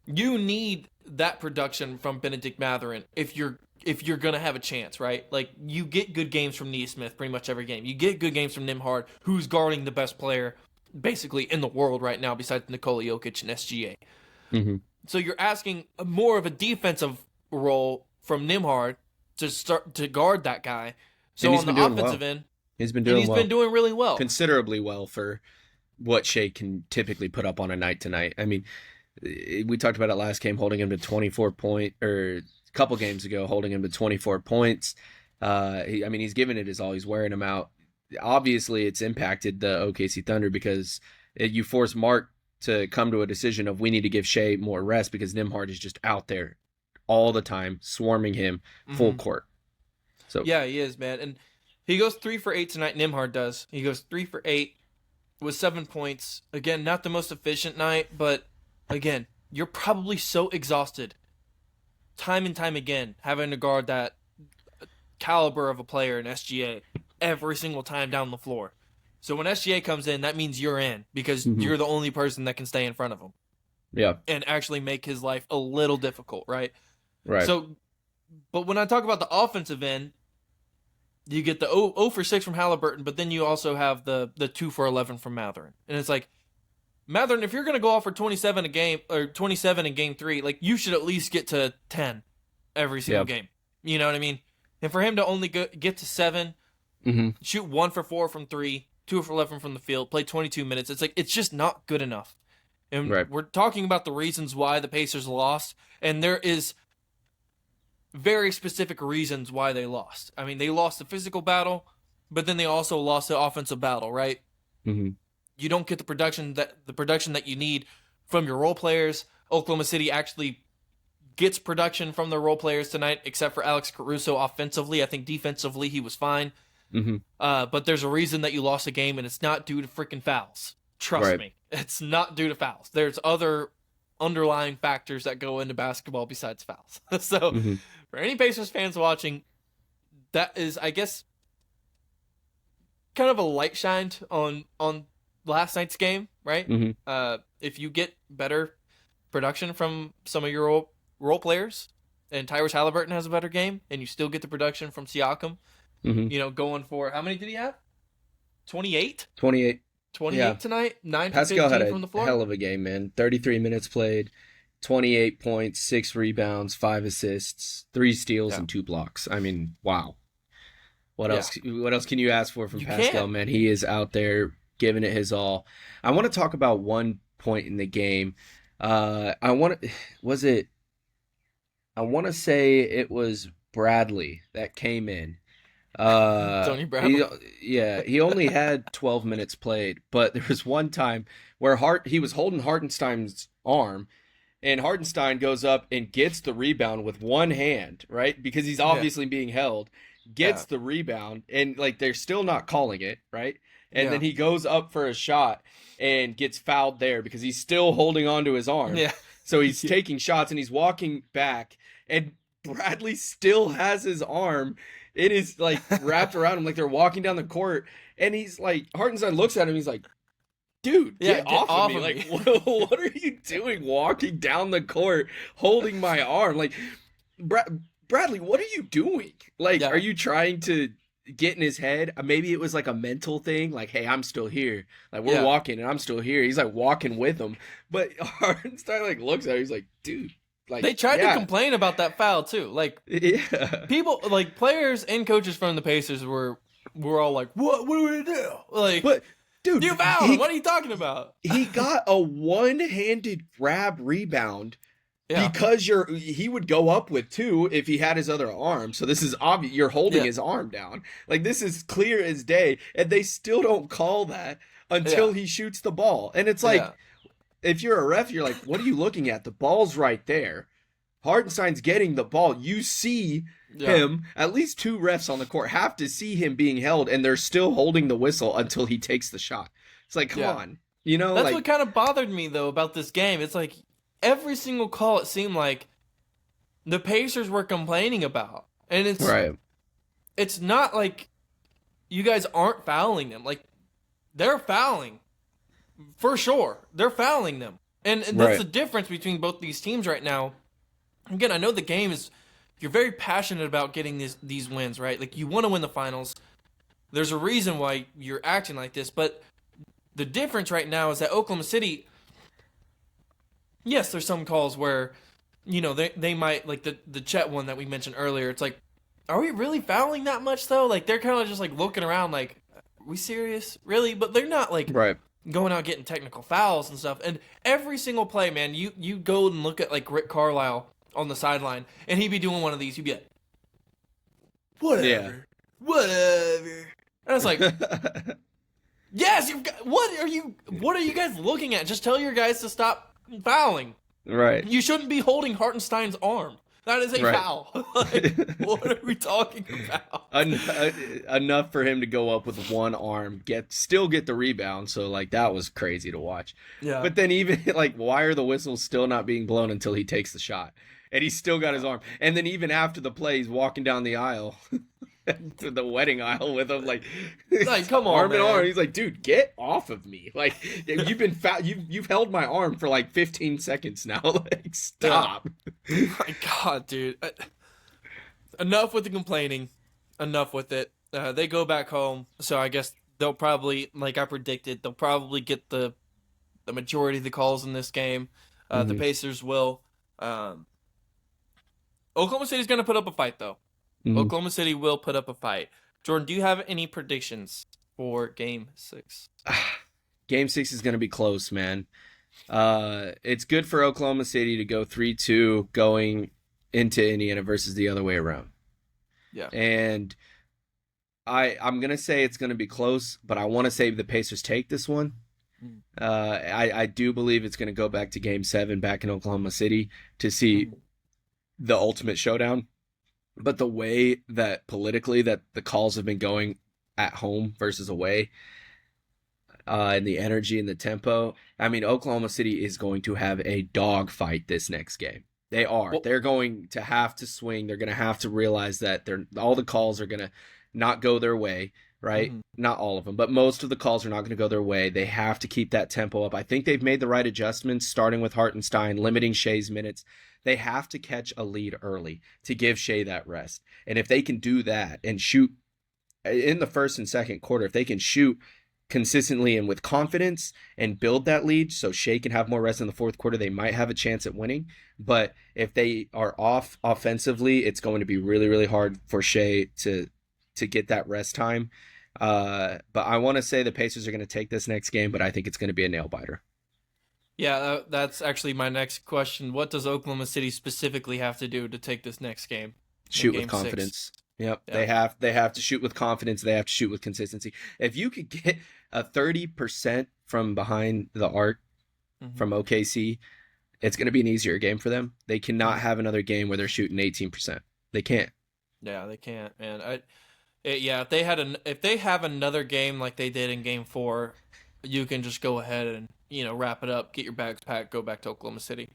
you need that production from Benedict Mathurin if you're going to have a chance, right? Like, you get good games from Nesmith pretty much every game. You get good games from Nembhard, who's guarding the best player basically in the world right now besides Nikola Jokic and SGA. So you're asking more of a defensive role from Nembhard to start to guard that guy. So on the offensive end, he's been doing really well. Considerably well for what Shea can typically put up on a night to night. I mean, we talked about it last game, holding him to 24 point, or a couple games ago, holding him to 24 points. He's giving it his all. He's wearing him out. Obviously, it's impacted the OKC Thunder because you force Mark to come to a decision of, we need to give Shea more rest, because Nembhard is just out there all the time, swarming him full court. So yeah, he is, man. And he goes 3 for 8 tonight. Nembhard does. He goes 3 for 8 with 7 points. Again, not the most efficient night, but again, you're probably so exhausted time and time again having to guard that caliber of a player in SGA every single time down the floor. So when SGA comes in, that means you're in, because you're the only person that can stay in front of him. Yeah. And actually make his life a little difficult, right? Right. So, but when I talk about the offensive end, you get the 0 for 6 from Halliburton, but then you also have the 2 for 11 from Mathurin. And it's like, Mathurin, if you're going to go off for 27 a game, or 27 in game 3, like, you should at least get to 10 every single game. You know what I mean? And for him to only get to 7, shoot 1 for 4 from 3, 2 for 11 from the field, play 22 minutes, it's like, it's just not good enough. And we're talking about the reasons why the Pacers lost, and there is very specific reasons why they lost. I mean, they lost the physical battle, but then they also lost the offensive battle, right? You don't get the production that you need from your role players. Oklahoma City actually gets production from their role players tonight, except for Alex Caruso offensively. I think defensively he was fine. But there's a reason that you lost a game, and it's not due to freaking fouls. Trust me. It's not due to fouls. There's other underlying factors that go into basketball besides fouls. So Mm-hmm. for any Pacers fans watching, that is, I guess, kind of a light shined on last night's game, right? Mm-hmm. If you get better production from some of your role players, and Tyrese Halliburton has a better game, and you still get the production from Siakam, Mm-hmm. Going for, how many did he have? 28? 28. 28 Yeah. tonight? 9 for Pascal 15 had from the a floor? hell of a game, man. 33 minutes played, 28 points, 6 rebounds, 5 assists, 3 steals, Yeah. and 2 blocks. I mean, wow. What Yeah. else? What else can you ask for from You Pascal, can. man? He is out there giving it his all. I want to talk about one point in the game. I want to say it was Bradley that came in. Tony Bradley. He only had 12 minutes played, but there was one time where he was holding Hartenstein's arm, and Hartenstein goes up and gets the rebound with one hand, right? Because he's obviously being held, gets the rebound, and like they're still not calling it, right? And then he goes up for a shot and gets fouled there because he's still holding on to his arm. Yeah. So he's taking shots and he's walking back, and Bradley still has his arm. It is like wrapped around him like they're walking down the court, and he's like, Hartenstein looks at him, he's like, dude, get off of me. Like, what are you doing walking down the court holding my arm? Like, Bradley, what are you doing? Like, are you trying to get in his head? Maybe it was like a mental thing, like, hey, I'm still here. Like, we're walking and I'm still here. He's like walking with him. But Hartenstein like looks at him, he's like, dude. Like, they tried to complain about that foul too. Like, people, like players and coaches from the Pacers were all like, "What? What do we do?" Like, but dude, you fouled him. What are you talking about? He got a one-handed grab rebound because he would go up with 2 if he had his other arm. So this is obvious. You're holding his arm down. Like, this is clear as day, and they still don't call that until he shoots the ball. And it's like. If you're a ref, you're like, what are you looking at? The ball's right there. Hartenstein's getting the ball. You see him, at least 2 refs on the court have to see him being held, and they're still holding the whistle until he takes the shot. It's like, come on. That's like, what kind of bothered me, though, about this game. It's like every single call, it seemed like the Pacers were complaining about. And it's not like you guys aren't fouling them. Like, they're fouling. For sure. They're fouling them. And that's the difference between both these teams right now. Again, I know the game is, you're very passionate about getting these wins, right? Like, you want to win the finals. There's a reason why you're acting like this. But the difference right now is that Oklahoma City, yes, there's some calls where, they might, like the Chet one that we mentioned earlier, it's like, are we really fouling that much, though? Like, they're kind of just, like, looking around like, are we serious? Really? But they're not, like... going out getting technical fouls and stuff. And every single play, man, you go and look at, like, Rick Carlisle on the sideline, and he'd be doing one of these. He'd be like, whatever. And it's like, yes, you've got, what are you guys looking at? Just tell your guys to stop fouling. Right. You shouldn't be holding Hartenstein's arm. That is a foul. Like, what are we talking about? Enough for him to go up with one arm, still get the rebound. So, like, that was crazy to watch. Yeah. But then even, like, why are the whistles still not being blown until he takes the shot? And he's still got his arm. And then even after the play, he's walking down the aisle. To the wedding aisle with him, like come on, arm man. in arm. He's like, dude, get off of me! Like, you've been you've held my arm for like 15 seconds now. Like, stop! My God, dude. Enough with the complaining. Enough with it. They go back home, so I guess they'll probably, like I predicted, they'll probably get the majority of the calls in this game. The Pacers will. Oklahoma City's going to put up a fight, though. Oklahoma City will put up a fight. Jordan, do you have any predictions for Game 6? Game 6 is going to be close, man. It's good for Oklahoma City to go 3-2 going into Indiana versus the other way around. Yeah. And I'm going to say it's going to be close, but I want to say the Pacers take this one. I do believe it's going to go back to Game 7 back in Oklahoma City to see the ultimate showdown. But the way that politically that the calls have been going at home versus away, and the energy and the tempo. I mean, Oklahoma City is going to have a dogfight this next game. They are. They're going to have to swing. They're going to have to realize that all the calls are going to not go their way, right? Mm-hmm. Not all of them, but most of the calls are not going to go their way. They have to keep that tempo up. I think they've made the right adjustments, starting with Hartenstein, limiting Shea's minutes. They have to catch a lead early to give Shea that rest. And if they can do that and shoot in the first and second quarter, if they can shoot consistently and with confidence and build that lead so Shea can have more rest in the fourth quarter, they might have a chance at winning. But if they are off offensively, it's going to be really, really hard for Shea to get that rest time. But I want to say the Pacers are going to take this next game, but I think it's going to be a nail biter. Yeah, that's actually my next question. What does Oklahoma City specifically have to do to take this next game? Shoot with confidence. Yep. Yeah. They have to shoot with confidence. They have to shoot with consistency. If you could get a 30% from behind the arc from OKC, it's going to be an easier game for them. They cannot have another game where they're shooting 18%. They can't. Yeah, they can't, man. If they have another game like they did in Game 4, you can just go ahead and wrap it up, get your bags packed, go back to Oklahoma City.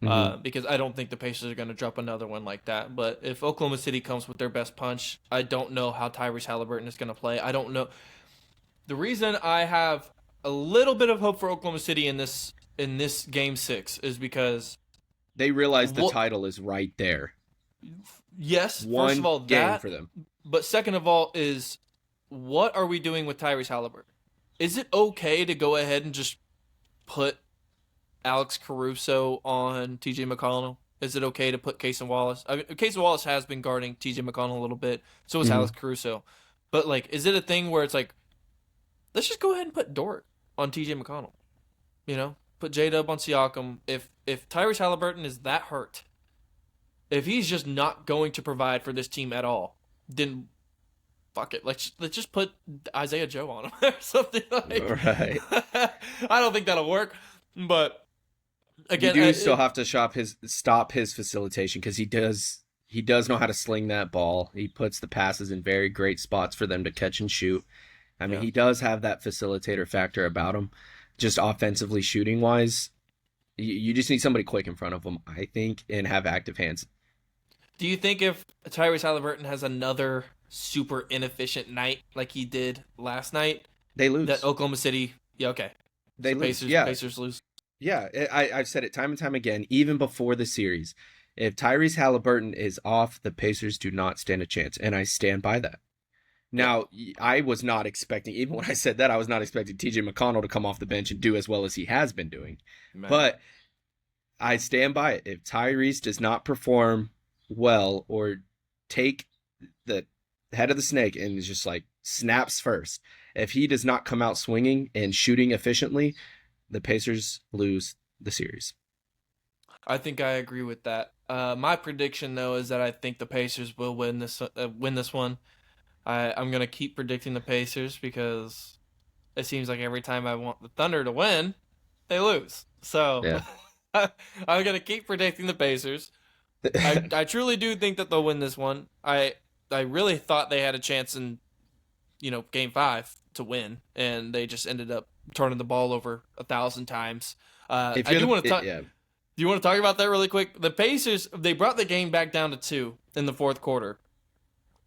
Because I don't think the Pacers are going to drop another one like that. But if Oklahoma City comes with their best punch, I don't know how Tyrese Halliburton is going to play. I don't know. The reason I have a little bit of hope for Oklahoma City in this Game 6 is because they realize the title is right there. Yes, one first of all, game that, for them. But second of all is, what are we doing with Tyrese Halliburton? Is it okay to go ahead and just put Alex Caruso on TJ McConnell? Is it okay to put Casey Wallace? I mean, Casey Wallace has been guarding TJ McConnell a little bit. So is Alex Caruso. But, is it a thing where it's like, let's just go ahead and put Dort on TJ McConnell? Put J-Dub on Siakam. If Tyrese Halliburton is that hurt, if he's just not going to provide for this team at all, then fuck it. Let's just put Isaiah Joe on him or something like. Right. I don't think that'll work, but again, you do still have to stop his facilitation, because he does know how to sling that ball. He puts the passes in very great spots for them to catch and shoot. I mean, he does have that facilitator factor about him. Just offensively, shooting wise, you just need somebody quick in front of him, I think, and have active hands. Do you think if Tyrese Halliburton has another super inefficient night like he did last night, they lose? That Oklahoma City, they lose. Pacers lose. Yeah, I've said it time and time again, even before the series. If Tyrese Halliburton is off, the Pacers do not stand a chance, and I stand by that. Now, I was not expecting, even when I said that, I was not expecting TJ McConnell to come off the bench and do as well as he has been doing. Man. But I stand by it. If Tyrese does not perform well or take the head of the snake and is just snaps first, if he does not come out swinging and shooting efficiently, the Pacers lose the series. I think I agree with that. My prediction, though, is that I think the Pacers will win this one. I'm going to keep predicting the Pacers because it seems like every time I want the Thunder to win, they lose. So yeah. I'm going to keep predicting the Pacers. I truly do think that they'll win this one. I really thought they had a chance in Game 5 to win, and they just ended up turning the ball over 1,000 times. Do you want to talk about that really quick? The Pacers, they brought the game back down to 2 in the fourth quarter.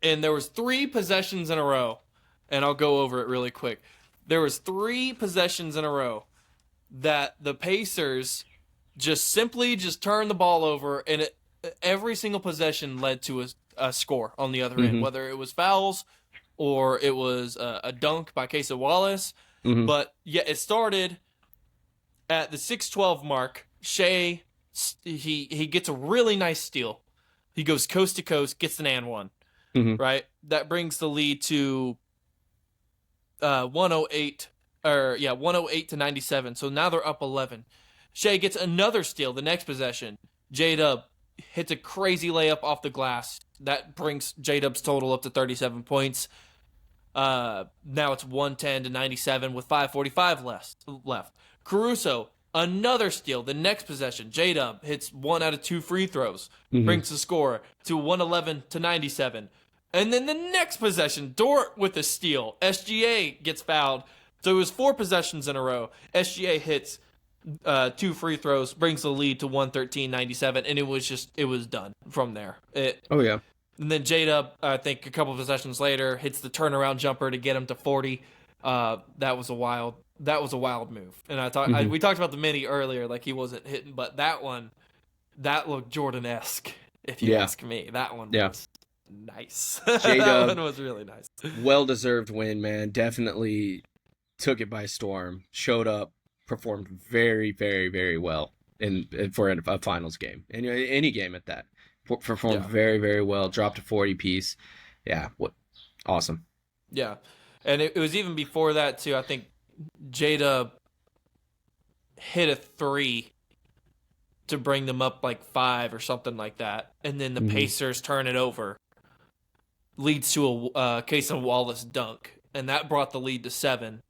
And there was 3 possessions in a row, and I'll go over it really quick. There was 3 possessions in a row that the Pacers simply turned the ball over, and every single possession led to a score on the other end, whether it was fouls or it was a dunk by Casey Wallace. But yeah, it started at the 6:12 mark. Shea, he gets a really nice steal. He goes coast to coast, gets an and one. Right? That brings the lead to 108 to 97. So now they're up 11. Shea gets another steal the next possession. J-Dub hits a crazy layup off the glass. That brings J-Dub's total up to 37 points. Now it's 110 to 97 with 5:45 left. Caruso, another steal the next possession. J-Dub hits 1 out of 2 free throws. Brings the score to 111 to 97. And then the next possession, Dort with a steal. SGA gets fouled. So it was 4 possessions in a row. SGA hits 2 free throws, brings the lead to 113-97, and it was done from there. Oh yeah. And then J-Dub, I think a couple of possessions later, hits the turnaround jumper to get him to 40. That was a wild move. And we talked about the mini earlier, like he wasn't hitting, but that one, that looked Jordan-esque, if you ask me. That one was nice. That one was really nice. Well-deserved win, man. Definitely took it by storm. Showed up, performed very, very, very well for a finals game. And any game at that. Performed very, very well. Dropped a 40 piece. Yeah, awesome. Yeah. And it was even before that, too. I think J-Dub hit a 3 to bring them up like 5 or something like that. And then the Pacers turn it over. Leads to a Case of Wallace dunk. And that brought the lead to 7.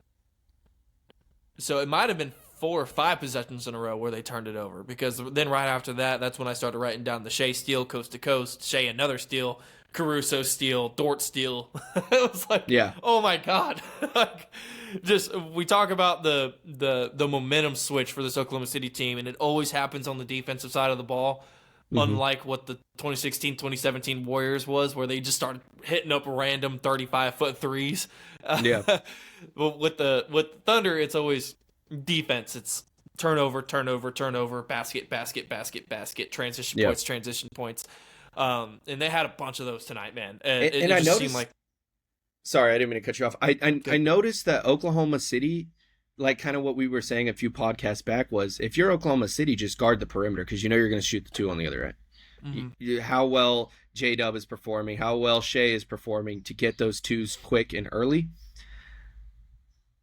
So it might have been 4 or 5 possessions in a row where they turned it over. Because then right after that, that's when I started writing down the Shea steal, coast to coast. Shea another steal. Caruso steal, Dort steal. It was like, oh my God. We talk about the momentum switch for this Oklahoma City team, and it always happens on the defensive side of the ball, unlike what the 2016-2017 Warriors was, where they just started hitting up random 35-foot threes. But with Thunder, it's always defense. It's turnover, basket, transition points. And they had a bunch of those tonight, man. And I noticed, sorry, I didn't mean to cut you off. I noticed that Oklahoma City, like kind of what we were saying a few podcasts back, was if you're Oklahoma City, just guard the perimeter because you know you're going to shoot the 2 on the other end. How well J-Dub is performing, how well Shea is performing to get those 2s quick and early.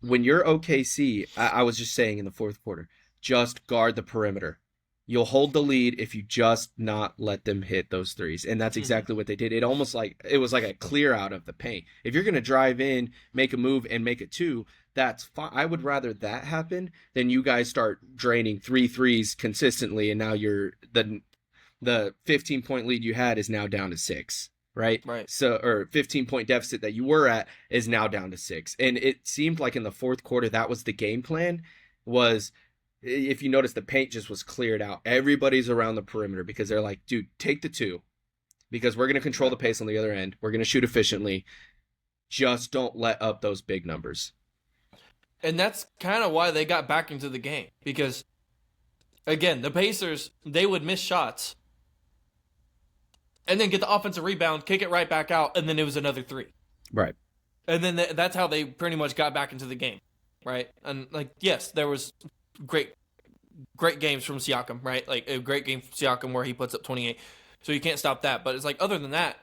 When you're OKC, I was just saying in the fourth quarter, just guard the perimeter. You'll hold the lead if you just not let them hit those 3s. And that's exactly what they did. It was like a clear out of the paint. If you're going to drive in, make a move, and make it 2, that's fine. I would rather that happen than you guys start draining 3 threes consistently, and now you're the 15-point lead you had is now down to 6. Right. So, or 15-point deficit that you were at is now down to 6. And it seemed like in the fourth quarter, that was the game plan, was, if you notice, the paint just was cleared out. Everybody's around the perimeter because they're like, dude, take the 2 because we're going to control the pace on the other end. We're going to shoot efficiently. Just don't let up those big numbers. And that's kind of why they got back into the game because, again, the Pacers, they would miss shots and then get the offensive rebound, kick it right back out, and then it was another 3. Right. And then that's how they pretty much got back into the game, right? And, like, yes, there was great games from Siakam, right? Like, a great game from Siakam where he puts up 28. So you can't stop that. But it's like, other than that,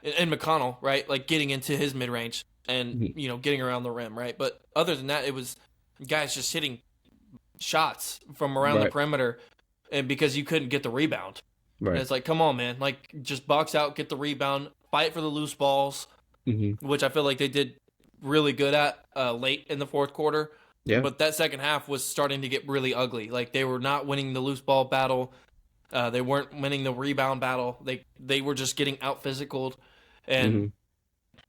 and McConnell, right? Like, getting into his mid-range and, getting around the rim, right? But other than that, it was guys just hitting shots from around the perimeter and because you couldn't get the rebound. Right. And it's like, come on, man. Like, just box out, get the rebound, fight for the loose balls, which I feel like they did really good at late in the fourth quarter. Yeah. But that second half was starting to get really ugly. Like, they were not winning the loose ball battle. They weren't winning the rebound battle. They were just getting out physicaled. And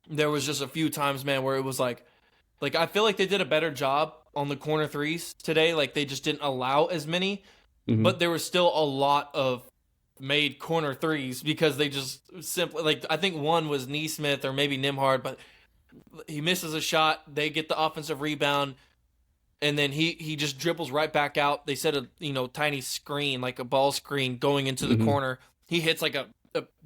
there was just a few times, man, where it was like I feel like they did a better job on the corner threes today. Like, they just didn't allow as many. But there was still a lot of made corner threes because they just simply, like, I think one was Neesmith or maybe Nimhard, but he misses a shot. They get the offensive rebound. And then he just dribbles right back out. They set a tiny screen, like a ball screen, going into the corner. He hits like a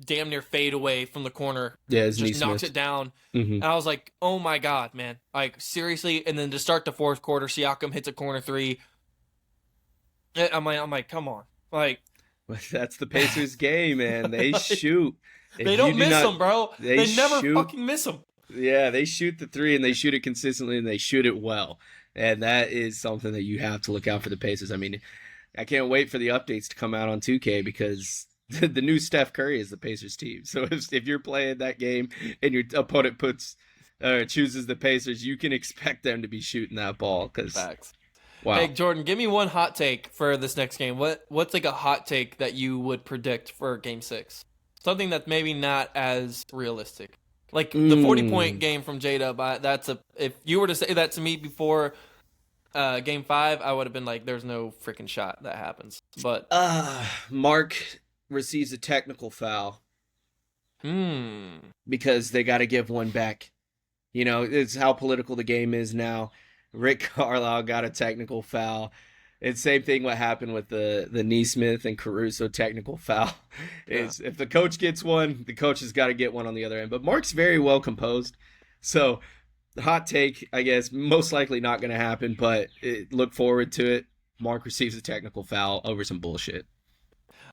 damn near fade away from the corner. Yeah, just knocks it down. And I was like, oh my God, man! Like, seriously. And then to start the fourth quarter, Siakam hits a corner 3. I'm like, come on, like. That's the Pacers' game, man. They shoot. They don't miss them, bro. They never fucking miss them. Yeah, they shoot the 3 and they shoot it consistently and they shoot it well. And that is something that you have to look out for the Pacers. I mean, I can't wait for the updates to come out on 2K because the new Steph Curry is the Pacers team. So if you're playing that game and your opponent chooses the Pacers, you can expect them to be shooting that ball. Facts. Wow. Hey, Jordan, give me one hot take for this next game. What's like a hot take that you would predict for Game 6? Something that's maybe not as realistic. Like the 40-point game from J-Dub, if you were to say that to me before Game 5, I would have been like, "There's no freaking shot that happens." But Mark receives a technical foul because they got to give one back. You know, it's how political the game is now. Rick Carlisle got a technical foul. It's same thing what happened with the Neesmith and Caruso technical foul. Is if the coach gets one, the coach has got to get one on the other end. But Mark's very well composed. So the hot take, I guess, most likely not going to happen, but look forward to it. Mark receives a technical foul over some bullshit.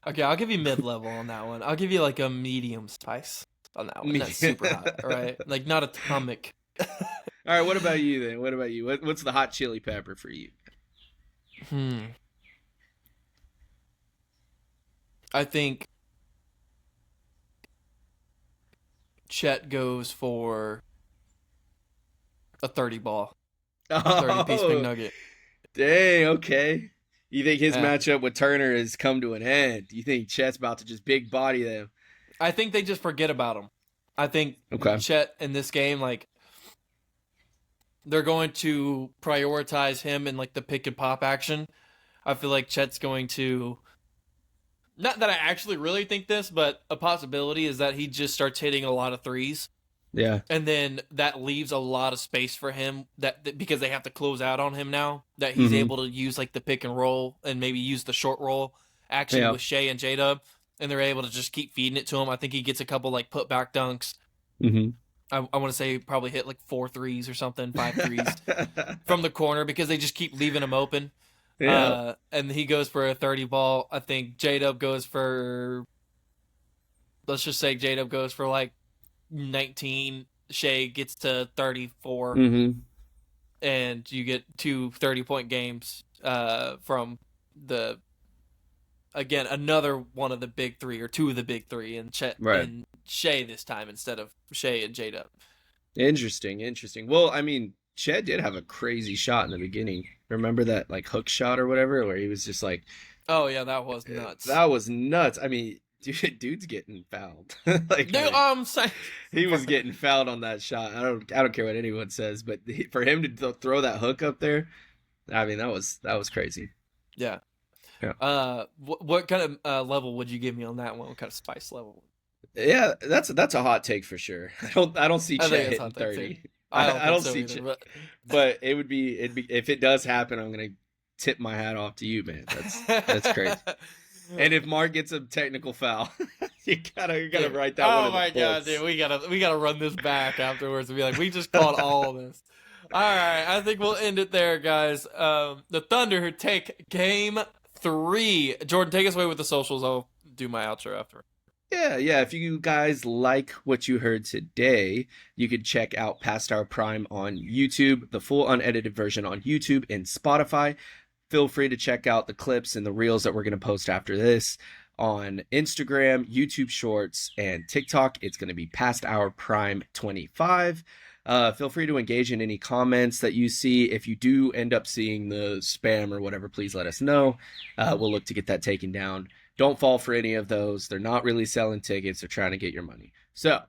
Okay, I'll give you mid-level on that one. I'll give you like a medium spice on that one. That's super hot, right? Like not atomic. All right, what about you then? What about you? What's the hot chili pepper for you? I think Chet goes for a 30 ball. A 30-piece big nugget. Dang, okay. You think his matchup with Turner has come to an end? You think Chet's about to just big body them? I think they just forget about him. I think Chet in this game, like, they're going to prioritize him in like the pick and pop action. I feel like Chet's going to, not that I actually really think this, but a possibility is that he just starts hitting a lot of threes. Yeah. And then that leaves a lot of space for him that because they have to close out on him now, that he's able to use like the pick and roll and maybe use the short roll action with Shea and J-Dub, and they're able to just keep feeding it to him. I think he gets a couple like put back dunks. I want to say probably hit like 4 threes or something, 5 threes from the corner because they just keep leaving him open. Yeah. And he goes for a 30 ball. I think J-Dub goes for, let's just say J-Dub goes for like 19. Shea gets to 34. And you get 2 30-point games from the, again, another one of the big three or 2 of the big three and Chet and Shea this time instead of Shea and J-Dub. Interesting. Well, I mean, Chet did have a crazy shot in the beginning. Remember that like hook shot or whatever where he was just like, oh yeah, that was nuts. That was nuts. I mean, dude's getting fouled. He was getting fouled on that shot. I don't care what anyone says, but for him to throw that hook up there, I mean, that was crazy. Yeah. What kind of level would you give me on that one? What kind of spice level? Yeah, that's a hot take for sure. I don't see Chet hitting 30. I don't see Chet, but it would be if it does happen, I'm gonna tip my hat off to you, man. That's crazy. And if Mark gets a technical foul, you gotta write that one. Oh my god, dude, we gotta run this back afterwards and be like, we just called all of this. All right, I think we'll end it there, guys. The Thunder take Game 3. Jordan, take us away with the socials. I'll do my outro after. Yeah. If you guys like what you heard today, you could check out Past Our Prime on YouTube, the full unedited version on YouTube and Spotify. Feel free to check out the clips and the reels that we're going to post after this on Instagram, YouTube Shorts, and TikTok. It's going to be Past Our Prime 25. Feel free to engage in any comments that you see. If you do end up seeing the spam or whatever, please let us know. We'll look to get that taken down. Don't fall for any of those. They're not really selling tickets. They're trying to get your money. So,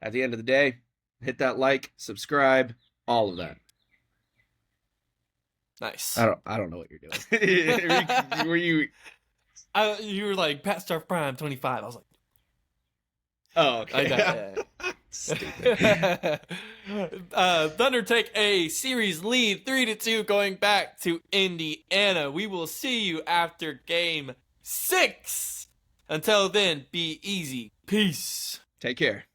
at the end of the day, hit that like, subscribe, all of that. Nice. I don't know what you're doing. Were you? You were like Past Our Prime 25. I was like, oh, okay. I Stupid. Thunder take a series lead 3-2 going back to Indiana. We will see you after Game 6. Until then, be easy. Peace. Take care.